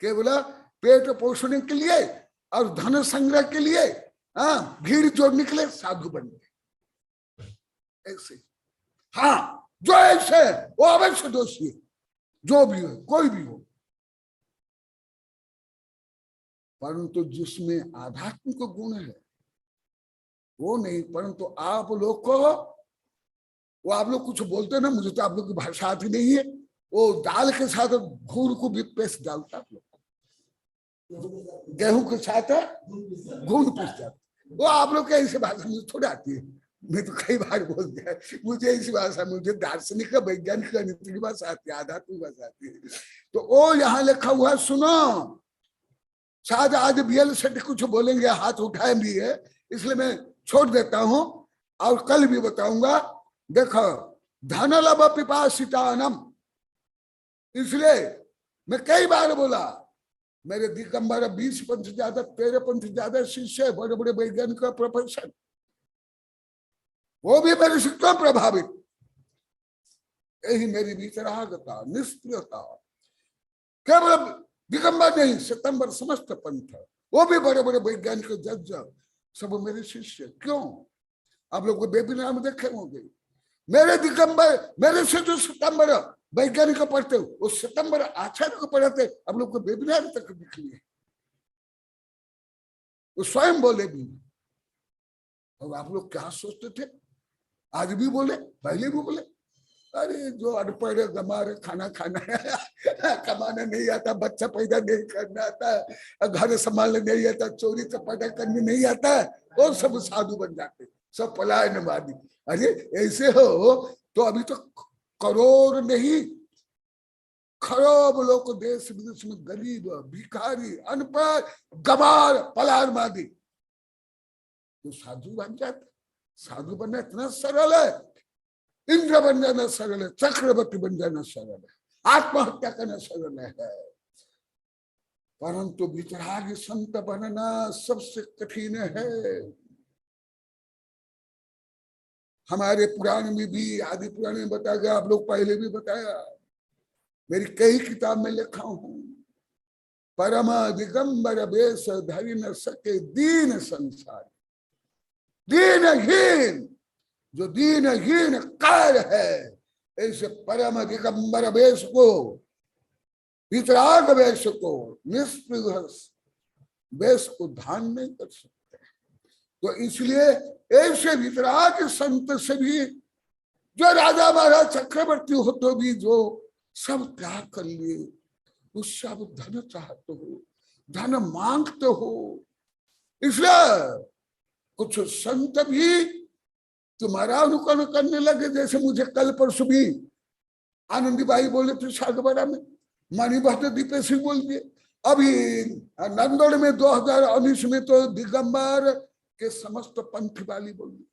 केवल पेट पोषण के लिए और धन संग्रह के लिए भीड़ जोड़ने के लिए साधु बनते ऐसे। हाँ, जो ऐसे वो अवश्य दोषी है, जो भी हो, कोई भी हो, परंतु जिसमें आध्यात्मिक गुण है वो नहीं। परंतु आप लोग को, वो आप लोग कुछ बोलते ना, मुझे तो आप लोग की भाषा आती नहीं है, वो दाल के साथ घूर को भी पेस्ट डालता, आप लोग गेहूं के साथ घून पेस्ट डालता, वो आप लोग के ऐसी भाषा मुझे थोड़ी आती है। मैं तो कई बार बोल दिया, मुझे ऐसी भाषा, मुझे दार्शनिक वैज्ञानिक की भाषा आती है, आध्यात्मिक भाषा आती है। तो वो यहाँ लिखा हुआ सुनो, शायद आज बीएल सेठ कुछ बोलेंगे, हाथ उठाए भी है, इसलिए मैं छोड़ देता हूं और कल भी बताऊंगा। देखो, धनलभ पिपासितानम, इसलिए मैं कई बार बोला, मेरे दिगंबर 20 पंथ ज्यादा, 13 पंथ ज्यादा शिष्य, बड़े बड़े वैज्ञानिक का प्रोफेसर, वो भी मेरे से क्यों प्रभावित? यही मेरी वितरागता, निष्क्रियता। केवल दिगंबर नहीं, सितंबर समस्त पंथ, वो भी बड़े बड़े वैज्ञानिक जज, सब मेरे शिष्य। क्यों? आप लोग वेबिनार में देखे होंगे, मेरे दिगंबर, मेरे से जो सितंबर वैज्ञानिक को पढ़ते हो, वो सितंबर आचार्य को पढ़ाते, आप लोग को वेबिनार तक दिख लिए, वो स्वयं बोले भी। और आप लोग क्या सोचते थे? आज भी बोले, पहले भी बोले, अरे जो अनपढ़ गमार, खाना खाना कमाना नहीं आता, बच्चा पैदा नहीं करना आता, घर संभालने नहीं आता, चोरी चपाटा करने नहीं आता, और सब साधु बन जाते, सब पलायनवादी। अरे ऐसे हो तो अभी तक करोड़ नहीं खरब लोग देश विदेश में गरीब, भिखारी, अनपढ़, गवार, पलार मादी तो साधु बन जाते। साधु बनना इतना सरल है, इंद्र बन जाना सरल है, चक्रवर्ती बन जाना सरल है, आत्महत्या करना सरल है, परंतु वितरागी संत बनना सबसे कठिन है। हमारे पुराण में भी, आदि पुराण में बताया गया, आप लोग पहले भी बताया, मेरी कई किताब में लिखा हूं, परम दिगंबर वेश धरि न सके दीन संसार। दीनहीन, जो दीनहीन कार है, ऐसे परम दिगंबर वेश को, वितराग वेश को, निष्पृह वेश को धारण नहीं कर सकते। तो इसलिए ऐसे वितराग संत से भी, जो राजा महाराज चक्रवर्ती हो तो भी जो सब त्याग कर लिए, उससे अब धन चाहते हो, धन मांगते हो। इसलिए कुछ संत भी तुम्हारा अनुकरण करने लगे, जैसे मुझे कल परसों भी आनंदीबाई बोले थे सागवाड़ा में, मणिभद्र दीपे सिंह बोल दिए, अभी नंदोड़ में 2019 में तो दिगंबर के समस्त पंथ वाली बोल दी,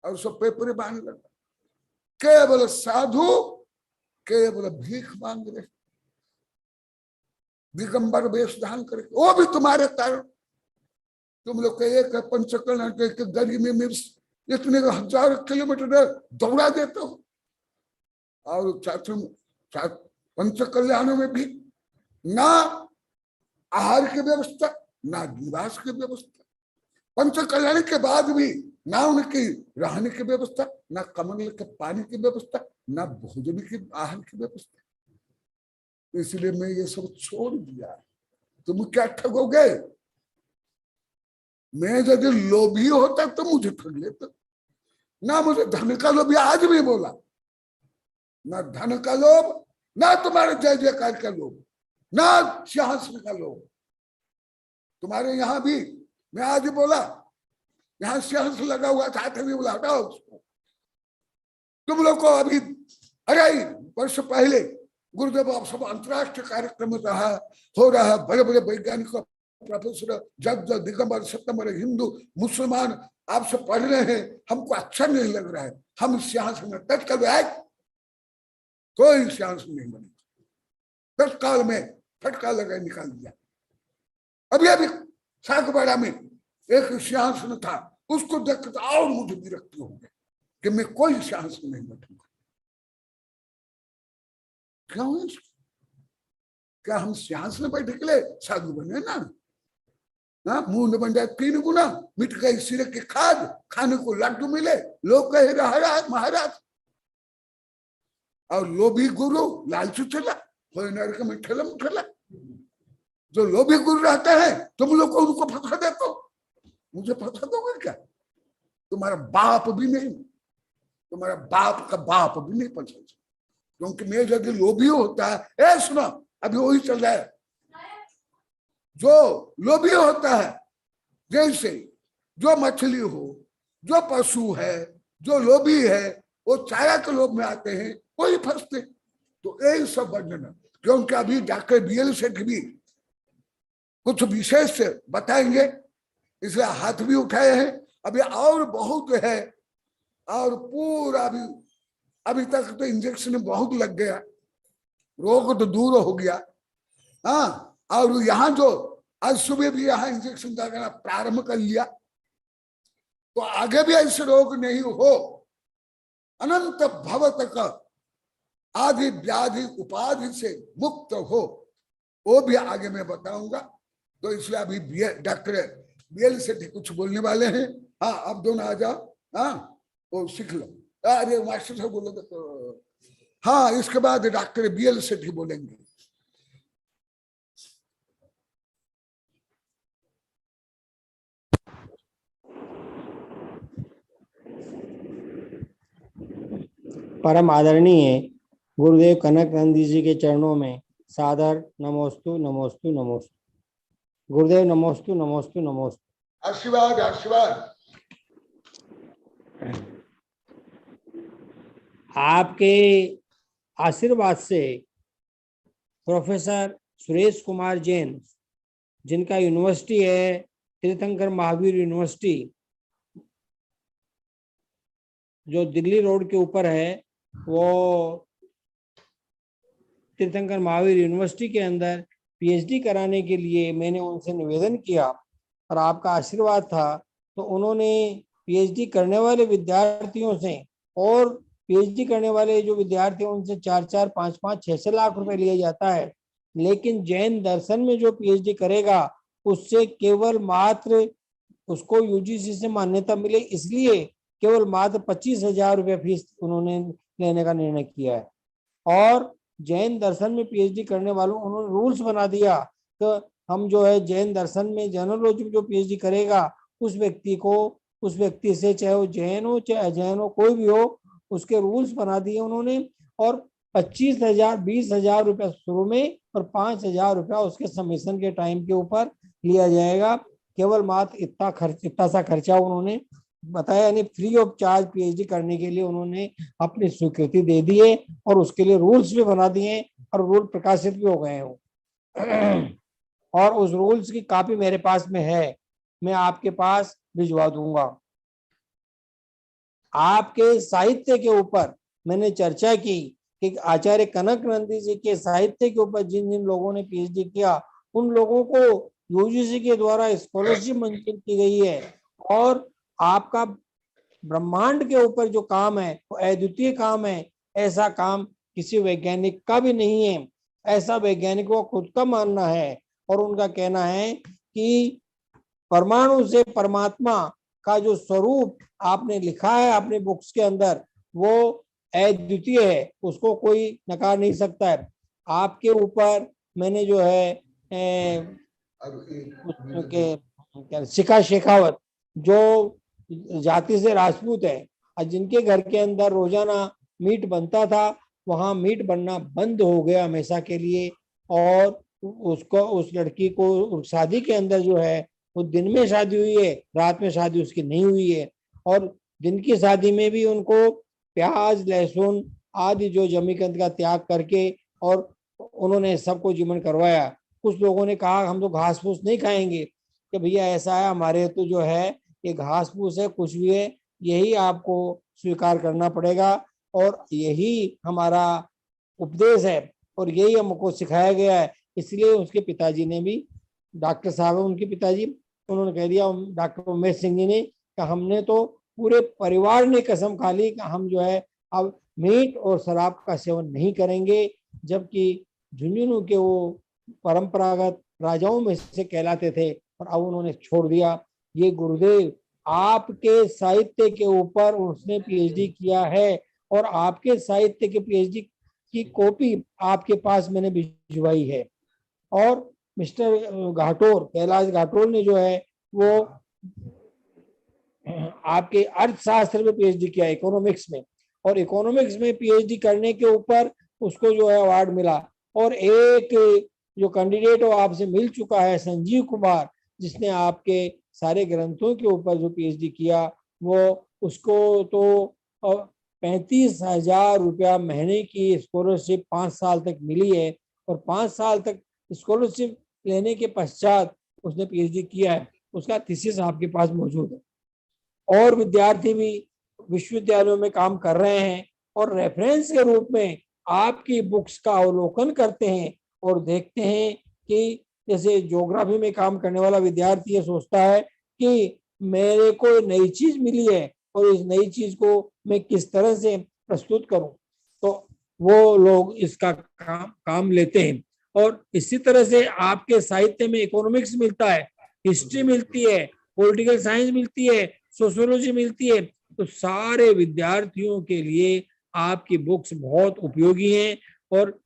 और सब पेपर बांध लगा। केवल साधु केवल भीख मांग रहे, दिगंबर वेश धारण करके, वो भी तुम्हारे कारण। तुम लोग एक पंचकर्ण के गर्मी में इतने 1000 किलोमीटर दौड़ा देते हो, और पंचकल्याणों में भी ना आहार की व्यवस्था, ना निवास की व्यवस्था, पंचकल्याण के बाद भी ना उनकी रहने की व्यवस्था, ना कमल के पानी की व्यवस्था, ना भोजन की आहार की व्यवस्था। इसलिए मैं ये सब छोड़ दिया। तुम क्या ठगोगे? मैं यदि लोभी होता तो मुझे ठग लेता। ना मुझे धन का लोभ, आज भी बोला, ना धन का लोभ, ना तुम्हारे जय जयकार का लोभ, ना सिंहासन का लोभ। तुम्हारे यहां भी मैं आज बोला, यहां सिंहासन लगा हुआ था, भी बोला हटाओ उसको। तुम लोग को अभी 2.5 वर्ष पहले गुरुदेव आप सब अंतरराष्ट्रीय कार्यक्रम रहा हो रहा है, बड़े बड़े वैज्ञानिक प्रोफेसर जग दिगंबर सत्यम्बर हिंदू मुसलमान आप सब पढ़ रहे हैं, हमको अच्छा नहीं लग रहा है, हम सिंहासन में तत्काल आए, कोई सिंहासन नहीं बनेगा। तत्काल में फटका लगा निकाल दिया। अभी अभी सागवाड़ा में एक सिंहासन था, उसको देखकर और मुझे विरक्ति हो गई कि मैं कोई सिंहासन नहीं बैठूंगा। क्यों? क्या हम सिंहासन बैठे के लिए साधु बने ना? मुंह बन जाए 3 गुना, मिट गई सिरे की खाद, खाने को लड्डू मिले, लोग कहे रहा महाराज। और लोभी गुरु लालचू चला, नरक में ठेलम ठेला। जो लोभी गुरु रहते हैं तुम लोग को उनको फंसा देते हो, मुझे फंसा दोगे क्या? तुम्हारा बाप भी नहीं, तुम्हारा बाप का बाप भी नहीं फंसा। क्योंकि मैं यदि लोभी होता है, सुना अभी वही चल रहा है, जो लोभी होता है, जैसे जो मछली हो, जो पशु है, जो लोभी है, वो चारा के लोभ में आते हैं, वही फंसते। तो यही सब वर्णन, क्योंकि अभी डॉक्टर BL सेठ भी कुछ विशेष बताएंगे, इसलिए हाथ भी उठाए हैं। अभी और बहुत है, और पूरा अभी तक तो इंजेक्शन बहुत लग गया, रोग तो दूर हो गया। हाँ, और यहाँ जो आज सुबह भी यहाँ इंजेक्शन लगाना प्रारंभ कर लिया, तो आगे भी ऐसे रोग नहीं हो, अनंत भव तक आदि व्याधि उपाधि से मुक्त हो, वो भी आगे मैं बताऊंगा। तो इसलिए अभी डॉक्टर BL सेठ कुछ बोलने वाले हैं। हाँ, अब दोनों आ जाओ, हाँ वो सीख लो। अरे मास्टर साहब बोलोगे तो हाँ, इसके बाद डॉक्टर BL सेठ ही बोलेंगे। परम आदरणीय गुरुदेव कनकानंद जी के चरणों में सादर नमोस्तु नमोस्तु नमोस्तु। गुरुदेव नमोस्तु नमोस्तु नमोस्तु। आशीर्वाद आशीर्वाद। आपके आशीर्वाद से प्रोफेसर सुरेश कुमार जैन, जिनका यूनिवर्सिटी है तीर्थंकर महावीर यूनिवर्सिटी, जो दिल्ली रोड के ऊपर है, वो तीर्थंकर महावीर यूनिवर्सिटी के अंदर पीएचडी कराने के लिए मैंने उनसे निवेदन किया और आपका आशीर्वाद था, तो उन्होंने पीएचडी करने वाले विद्यार्थियों से और पीएचडी करने वाले जो विद्यार्थी हैं उनसे 4-4, 5-5, 6-6 लाख रुपए लिया जाता है, लेकिन जैन दर्शन में जो पीएचडी करेगा उससे केवल मात्र उसको यूजीसी से मान्यता मिले, इसलिए केवल मात्र 25,000 रुपये फीस उन्होंने लेने का निर्णय किया है। और जैन दर्शन में पीएचडी करने वालों उन्होंने रूल्स बना दिया तो हम जो है जैन दर्शन में जनरलॉजी में जो पीएचडी करेगा उस व्यक्ति से, चाहे वो जैन हो चाहे अजैन हो, कोई भी हो, उसके रूल्स बना दिए उन्होंने। और 25,000, 20,000 रुपया शुरू में और 5,000 रुपया उसके सबमिशन के टाइम के ऊपर लिया जाएगा। केवल मात्र इतना सा खर्चा उन्होंने बताया, यानी फ्री ऑफ चार्ज पीएचडी करने के लिए उन्होंने अपनी स्वीकृति दे दी है और उसके लिए रूल्स भी बना दिए और रूल प्रकाशित भी हो गए हैं। और उस रूल्स की कॉपी मेरे पास में है, मैं आपके पास भिजवा दूंगा। आपके साहित्य के ऊपर मैंने चर्चा की कि आचार्य कनक नंदी जी के साहित्य के ऊपर जिन जिन लोगों ने पीएचडी किया उन लोगों को यूजीसी के द्वारा स्कॉलरशिप मंजूर की गई है। और आपका ब्रह्मांड के ऊपर जो काम है वो अद्वितीय काम है, ऐसा काम किसी वैज्ञानिक का भी नहीं है, ऐसा वैज्ञानिकों को खुद का मानना है। और उनका कहना है कि परमाणु से परमात्मा का जो स्वरूप आपने लिखा है अपने बुक्स के अंदर वो अद्वितीय है, उसको कोई नकार नहीं सकता है। आपके ऊपर मैंने जो है शिखा शेखावत जो जाति से राजपूत है और जिनके घर के अंदर रोजाना मीट बनता था, वहां मीट बनना बंद हो गया हमेशा के लिए। और उसको, उस लड़की को शादी के अंदर जो है वो दिन में शादी हुई है, रात में शादी उसकी नहीं हुई है। और दिन की शादी में भी उनको प्याज लहसुन आदि जो जमीकंद का त्याग करके और उन्होंने सबको जीवन करवाया। कुछ लोगों ने कहा हम तो घास फूस नहीं खाएंगे, कि भैया ऐसा है हमारे तो जो है ये घास फूस है, कुछ भी है, यही आपको स्वीकार करना पड़ेगा और यही हमारा उपदेश है और यही हमको सिखाया गया है। इसलिए उसके पिताजी ने भी, डॉक्टर साहब उनके पिताजी, उन्होंने कह दिया, डॉक्टर उमेश सिंह जी ने, कि हमने तो पूरे परिवार ने कसम खा ली कि हम जो है अब मीट और शराब का सेवन नहीं करेंगे। जबकि झुंझुनू के वो परंपरागत राजाओं में से कहलाते थे और अब उन्होंने छोड़ दिया। ये गुरुदेव आपके साहित्य के ऊपर उसने पीएचडी किया है और आपके साहित्य के पीएचडी की कॉपी आपके पास मैंने भिजवाई है। और मिस्टर घाटोर, कैलाश घाटोर ने जो है वो आपके अर्थशास्त्र में पीएचडी किया, इकोनॉमिक्स में, और इकोनॉमिक्स में पीएचडी करने के ऊपर उसको जो है अवार्ड मिला। और एक जो कैंडिडेट वो आपसे मिल चुका है, संजीव कुमार, जिसने आपके सारे ग्रंथों के ऊपर जो पीएचडी किया, वो उसको तो 35,000 रुपया महीने की स्कॉलरशिप 5 साल तक मिली है। और 5 साल तक स्कॉलरशिप लेने के पश्चात उसने पीएचडी किया है, उसका थीसिस आपके पास मौजूद है। और विद्यार्थी भी विश्वविद्यालयों में काम कर रहे हैं और रेफरेंस के रूप में आपकी बुक्स का अवलोकन करते हैं और देखते हैं कि जैसे ज्योग्राफी में काम करने वाला विद्यार्थी ये सोचता है कि मेरे को नई चीज मिली है और इस नई चीज को मैं किस तरह से प्रस्तुत करूं, तो वो लोग इसका काम लेते हैं। और इसी तरह से आपके साहित्य में इकोनॉमिक्स मिलता है, हिस्ट्री मिलती है, पॉलिटिकल साइंस मिलती है, सोशियोलॉजी मिलती है। तो सारे विद्यार्थियों के लिए आपकी बुक्स बहुत उपयोगी हैं और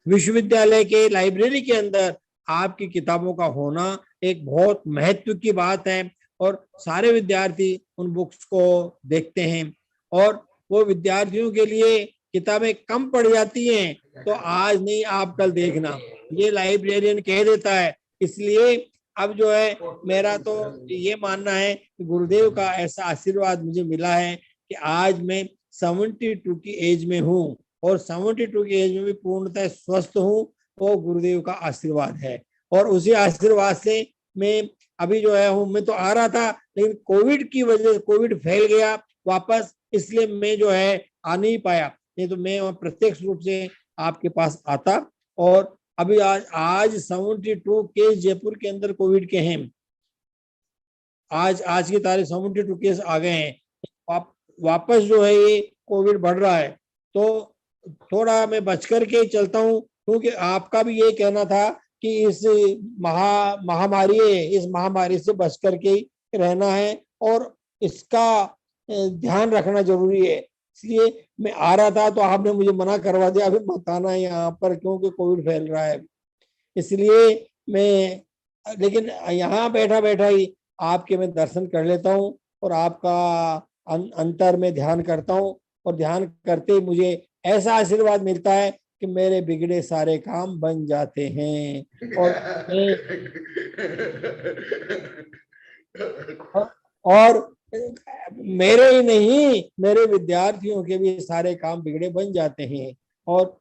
विश्वविद्यालय के लाइब्रेरी के अंदर आपकी किताबों का होना एक बहुत महत्व की बात है। और सारे विद्यार्थी उन बुक्स को देखते हैं और वो विद्यार्थियों के लिए किताबें कम पड़ जाती हैं तो आज नहीं आप कल देखना, ये लाइब्रेरियन कह देता है। इसलिए अब जो है मेरा तो ये मानना है कि गुरुदेव का ऐसा आशीर्वाद मुझे मिला है कि आज मैं 72 की एज में हूँ और 72 की एज में भी पूर्णतः स्वस्थ हूँ। वो गुरुदेव का आशीर्वाद है और उसी आशीर्वाद से मैं अभी जो है हूँ। मैं तो आ रहा था लेकिन कोविड की वजह से कोविड फैल गया वापस, इसलिए मैं जो है आ नहीं पाया, नहीं तो मैं प्रत्यक्ष रूप से आपके पास आता। और अभी आज 72 केस जयपुर के अंदर कोविड के हैं। आज की तारीख 72 केस आ गए हैं। वापस जो है ये कोविड बढ़ रहा है, तो थोड़ा मैं बच करके चलता हूँ, क्योंकि आपका भी ये कहना था कि इस महामारी से बच करके ही रहना है और इसका ध्यान रखना जरूरी है। इसलिए मैं आ रहा था तो आपने मुझे मना करवा दिया, अभी मत आना है यहाँ पर क्योंकि कोविड फैल रहा है। इसलिए मैं लेकिन यहाँ बैठा बैठा ही आपके मैं दर्शन कर लेता हूँ और आपका अंतर में ध्यान करता हूँ और ध्यान करते ही मुझे ऐसा आशीर्वाद मिलता है कि मेरे बिगड़े सारे काम बन जाते हैं। और मेरे ही नहीं, मेरे विद्यार्थियों के भी सारे काम बिगड़े बन जाते हैं। और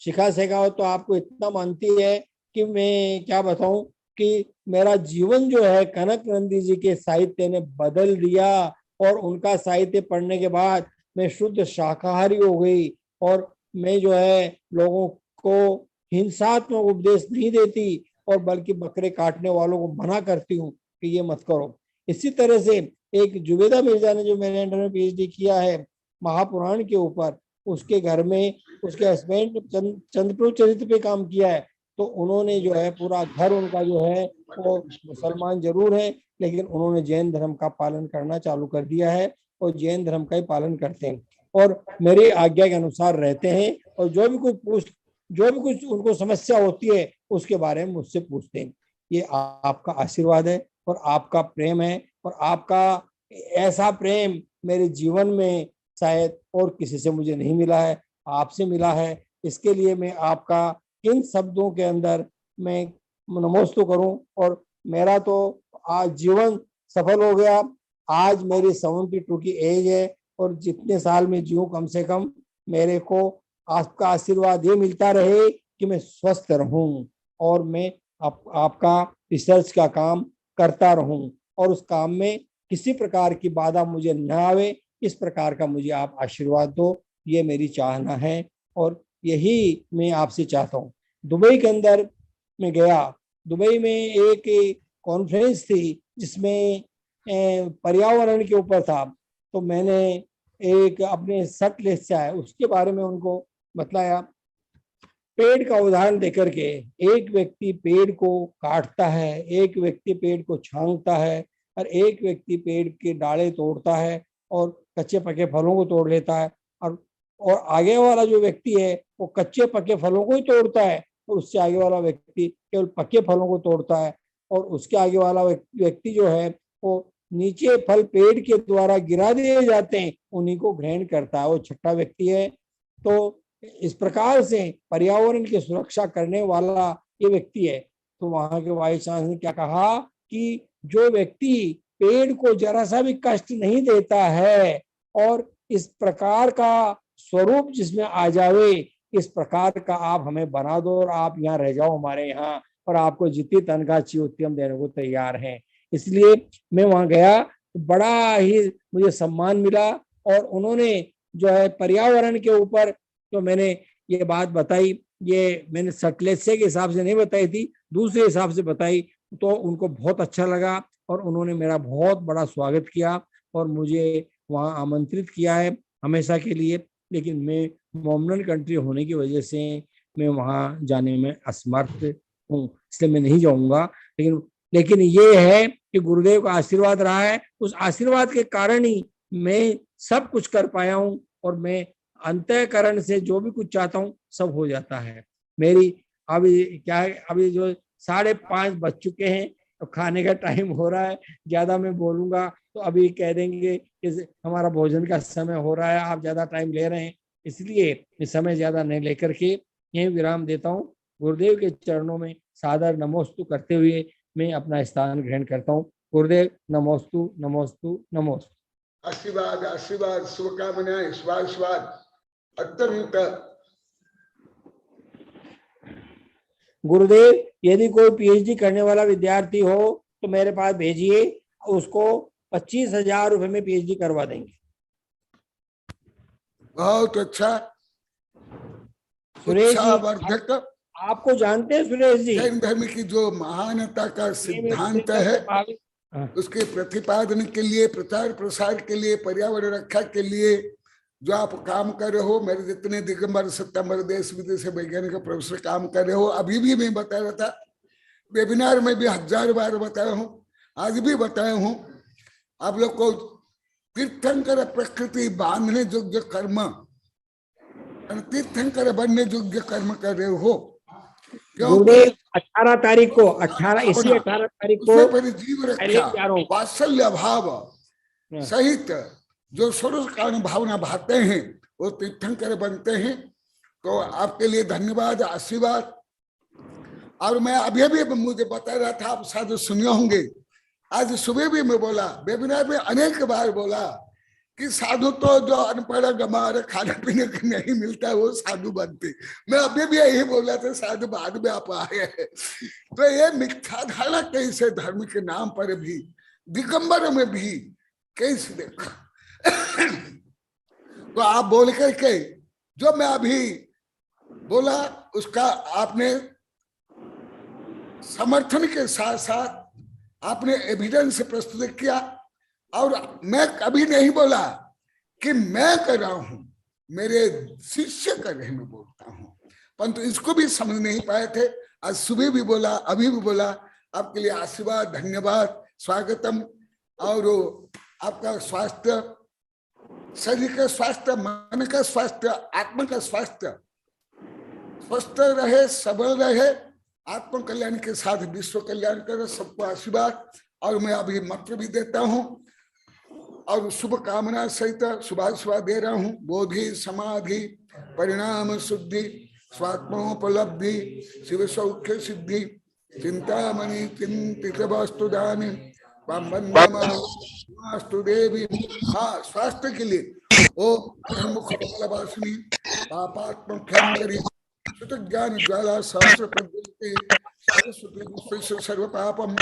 शिखा शेखावत तो आपको इतना मानती है कि मैं क्या बताऊं कि मेरा जीवन जो है कनक नंदी जी के साहित्य ने बदल दिया और उनका साहित्य पढ़ने के बाद मैं शुद्ध शाकाहारी हो गई। और मैं जो है लोगों को हिंसात्मक उपदेश नहीं देती और बल्कि बकरे काटने वालों को मना करती हूँ कि ये मत करो। इसी तरह से एक जुबेदा मिर्जा ने जो मेरे अंडर में पीएचडी किया है महापुराण के ऊपर, उसके घर में उसके हस्बैंड चंद्रप्रभु चरित्र पे काम किया है। तो उन्होंने जो है पूरा घर उनका जो है वो मुसलमान जरूर है लेकिन उन्होंने जैन धर्म का पालन करना चालू कर दिया है और जैन धर्म का ही पालन करते हैं और मेरी आज्ञा के अनुसार रहते हैं। और जो भी कुछ उनको समस्या होती है उसके बारे में मुझसे पूछते हैं। ये आपका आशीर्वाद है और आपका प्रेम है और आपका ऐसा प्रेम मेरे जीवन में शायद और किसी से मुझे नहीं मिला है, आपसे मिला है। इसके लिए मैं आपका इन शब्दों के अंदर मैं नमोस्तु करूं। और मेरा तो आज जीवन सफल हो गया। आज मेरी 72 की एज है और जितने साल में जीऊं कम से कम मेरे को आपका आशीर्वाद ये मिलता रहे कि मैं स्वस्थ रहूं और मैं आपका रिसर्च का काम करता रहूं और उस काम में किसी प्रकार की बाधा मुझे न आवे, इस प्रकार का मुझे आप आशीर्वाद दो, ये मेरी चाहना है और यही मैं आपसे चाहता हूँ। दुबई के अंदर मैं गया, दुबई में एक कॉन्फ्रेंस थी जिसमें पर्यावरण के ऊपर था। तो मैंने एक अपने सटलेस से आया उसके बारे में उनको बतलाया, पेड़ का उदाहरण देकर के। एक व्यक्ति पेड़ को काटता है, एक व्यक्ति पेड़ को छांगता है और एक व्यक्ति पेड़ के डाले तोड़ता है और कच्चे पके फलों को तोड़ लेता है। और आगे वाला जो व्यक्ति है वो कच्चे पके फलों को ही तोड़ता है और उससे आगे वाला व्यक्ति केवल पके फलों को तोड़ता है। और उसके आगे वाला व्यक्ति जो है वो नीचे फल पेड़ के द्वारा गिरा दिए जाते हैं उन्हीं को ग्रहण करता है, वो छठा व्यक्ति है। तो इस प्रकार से पर्यावरण की सुरक्षा करने वाला ये व्यक्ति है। तो वहां के वाइस चांसलर ने क्या कहा कि जो व्यक्ति पेड़ को जरा सा भी कष्ट नहीं देता है और इस प्रकार का स्वरूप जिसमें आ जावे, इस प्रकार का आप हमें बना दो और आप यहाँ रह जाओ हमारे यहाँ और आपको जितनी तनख्वाह चाहिए उतनी हम देने को तैयार हैं। इसलिए मैं वहां गया, बड़ा ही मुझे सम्मान मिला और उन्होंने जो है पर्यावरण के ऊपर तो मैंने ये बात बताई, ये मैंने सटलेसे के हिसाब से नहीं बताई थी, दूसरे हिसाब से बताई, तो उनको बहुत अच्छा लगा और उन्होंने मेरा बहुत बड़ा स्वागत किया और मुझे वहाँ आमंत्रित किया है हमेशा के लिए। लेकिन मैं मोमनन कंट्री होने की वजह से मैं वहाँ जाने में असमर्थ हूँ, इसलिए मैं नहीं जाऊँगा। लेकिन ये है कि गुरुदेव का आशीर्वाद रहा है, उस आशीर्वाद के कारण ही मैं सब कुछ कर पाया हूँ और मैं अंतःकरण से जो भी कुछ चाहता हूँ सब हो जाता है। मेरी अभी क्या है, अभी जो 5:30 बज चुके हैं तो खाने का टाइम हो रहा है। ज्यादा मैं बोलूंगा तो अभी कह देंगे कि हमारा भोजन का समय हो रहा है, आप ज्यादा टाइम ले रहे हैं, इसलिए मैं समय ज्यादा नहीं लेकर के यहीं विराम देता हूँ। गुरुदेव के चरणों में सादर नमोस्तु करते हुए मैं अपना स्थान ग्रहण करता हूँ। गुरुदेव नमोस्तु नमोस्तु नमोस्तु। आशीर्वाद आशीर्वाद शुभकामनाएं स्वाद अत्यंत। गुरुदेव यदि कोई पीएचडी करने वाला विद्यार्थी हो तो मेरे पास भेजिए, उसको 25,000 रुपए में पीएचडी करवा देंगे। बहुत अच्छा। सुरेश जी, उत्साहवर्धक। आपको जानते हैं सुरेश जी, जैन धर्म की जो महानता का सिद्धांत है उसके प्रतिपादन के लिए, प्रचार प्रसार के लिए, पर्यावरण रक्षा के लिए जो आप काम कर रहे हो, मेरे जितने दिगंबर सितंबर देश विदेश वैज्ञानिक प्रोफेसर काम कर रहे हो, अभी भी मैं बता रहा था, वेबिनार में भी 1000 बार बताया हूँ, आज भी बताया हूँ, आप लोग को तीर्थंकर प्रकृति बांधने योग्य कर्म, तीर्थंकर बनने योग्य कर्म कर रहे हो। क्योंकि 18 तारीख को 18 तारीख को जीव रक्षा वात्सल्य भाव सहित जो स्वरूप कारण भावना भाते हैं वो तीर्थंकर बनते हैं। तो आपके लिए धन्यवाद, आशीर्वाद। और मैं अभी मुझे बता रहा था, आप शायद सुने होंगे, आज सुबह भी मैं बोला, वेबिनार में अनेक बार बोला कि साधु तो जो अनपढ़ गमार खाने पीने को नहीं मिलता है वो साधु बनते। मैं अभी भी यही बोला था, शायद बाद में आप आए। तो ये मिथ्या धारणा कैसे धर्म के नाम पर भी, दिगंबर में भी कैसे देखा। तो आप बोल करके जो मैं अभी बोला उसका आपने समर्थन के साथ साथ आपने एविडेंस प्रस्तुत किया। और मैं कभी नहीं बोला कि मैं कर रहा हूं, मेरे शिष्य कर रहे मैं बोलता हूं, परंतु इसको भी समझ नहीं पाए थे। आज सुबह भी बोला, अभी भी बोला। आपके लिए आशीर्वाद, धन्यवाद, स्वागतम। और आपका स्वास्थ्य, शरीर का स्वास्थ्य, मन का स्वास्थ्य, आत्मा का स्वास्थ्य स्वस्थ रहे, सबल रहे, आत्म कल्याण के साथ विश्व कल्याण करे, सबको आशीर्वाद। और मैं अभी मंत्र भी देता हूं और शुभ कामना सहित शुभाशुभा दे रहा हूं। बोधि समाधि परिणाम शुद्धि स्वात्मोपलब्धि शिव सौख्य सिद्धि चिंतामणि चिंतित वस्तु दानी वास्तु देवी। हाँ, स्वास्थ्य के लिए ओम मुखवासिनी पापात्म क्षमकरी सुत ज्ञान ज्वाला सहस्र प्रज्वलिते सरस्वती विश्वेश्वर सर्व पापम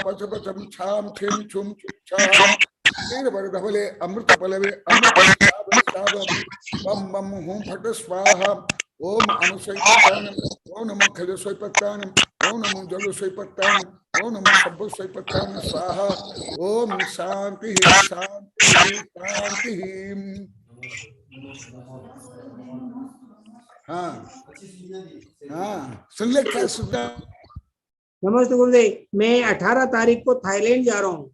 पचपचम छाम छिम छुम छाम वरधवले अमृत पलवे अमृत बम बम हूं फट स्वाहा। ओम अनुसैपत्तानम, ओम नमो खल स्वैपत्तानम, ओम नमो जल स्वैपत्तानम, ओम नमो सब्ब स्वैपत्तानम स्वाहा। ओम शांति शांति शांति। हाँ हाँ, सुन ले क्या सुनना। नमस्ते गुरुदेव, मैं 18 तारीख को थाईलैंड जा रहा हूँ।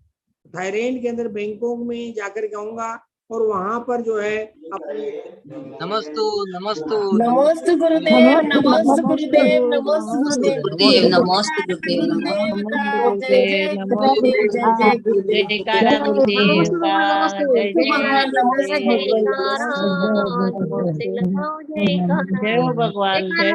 थाईलैंड के अंदर बैंकॉक में जाकर के आऊंगा और वहां पर जो है नमस्तु नमस्तु नमस्ते गुरुदेव, नमस्ते गुरुदेव, नमस्ते गुरुदेव, नमस्ते गुरुदेव, जय गुरुदेव, जय गुरुदेव, जयकारा गुरुदेव का, जय जय जय भगवान, जय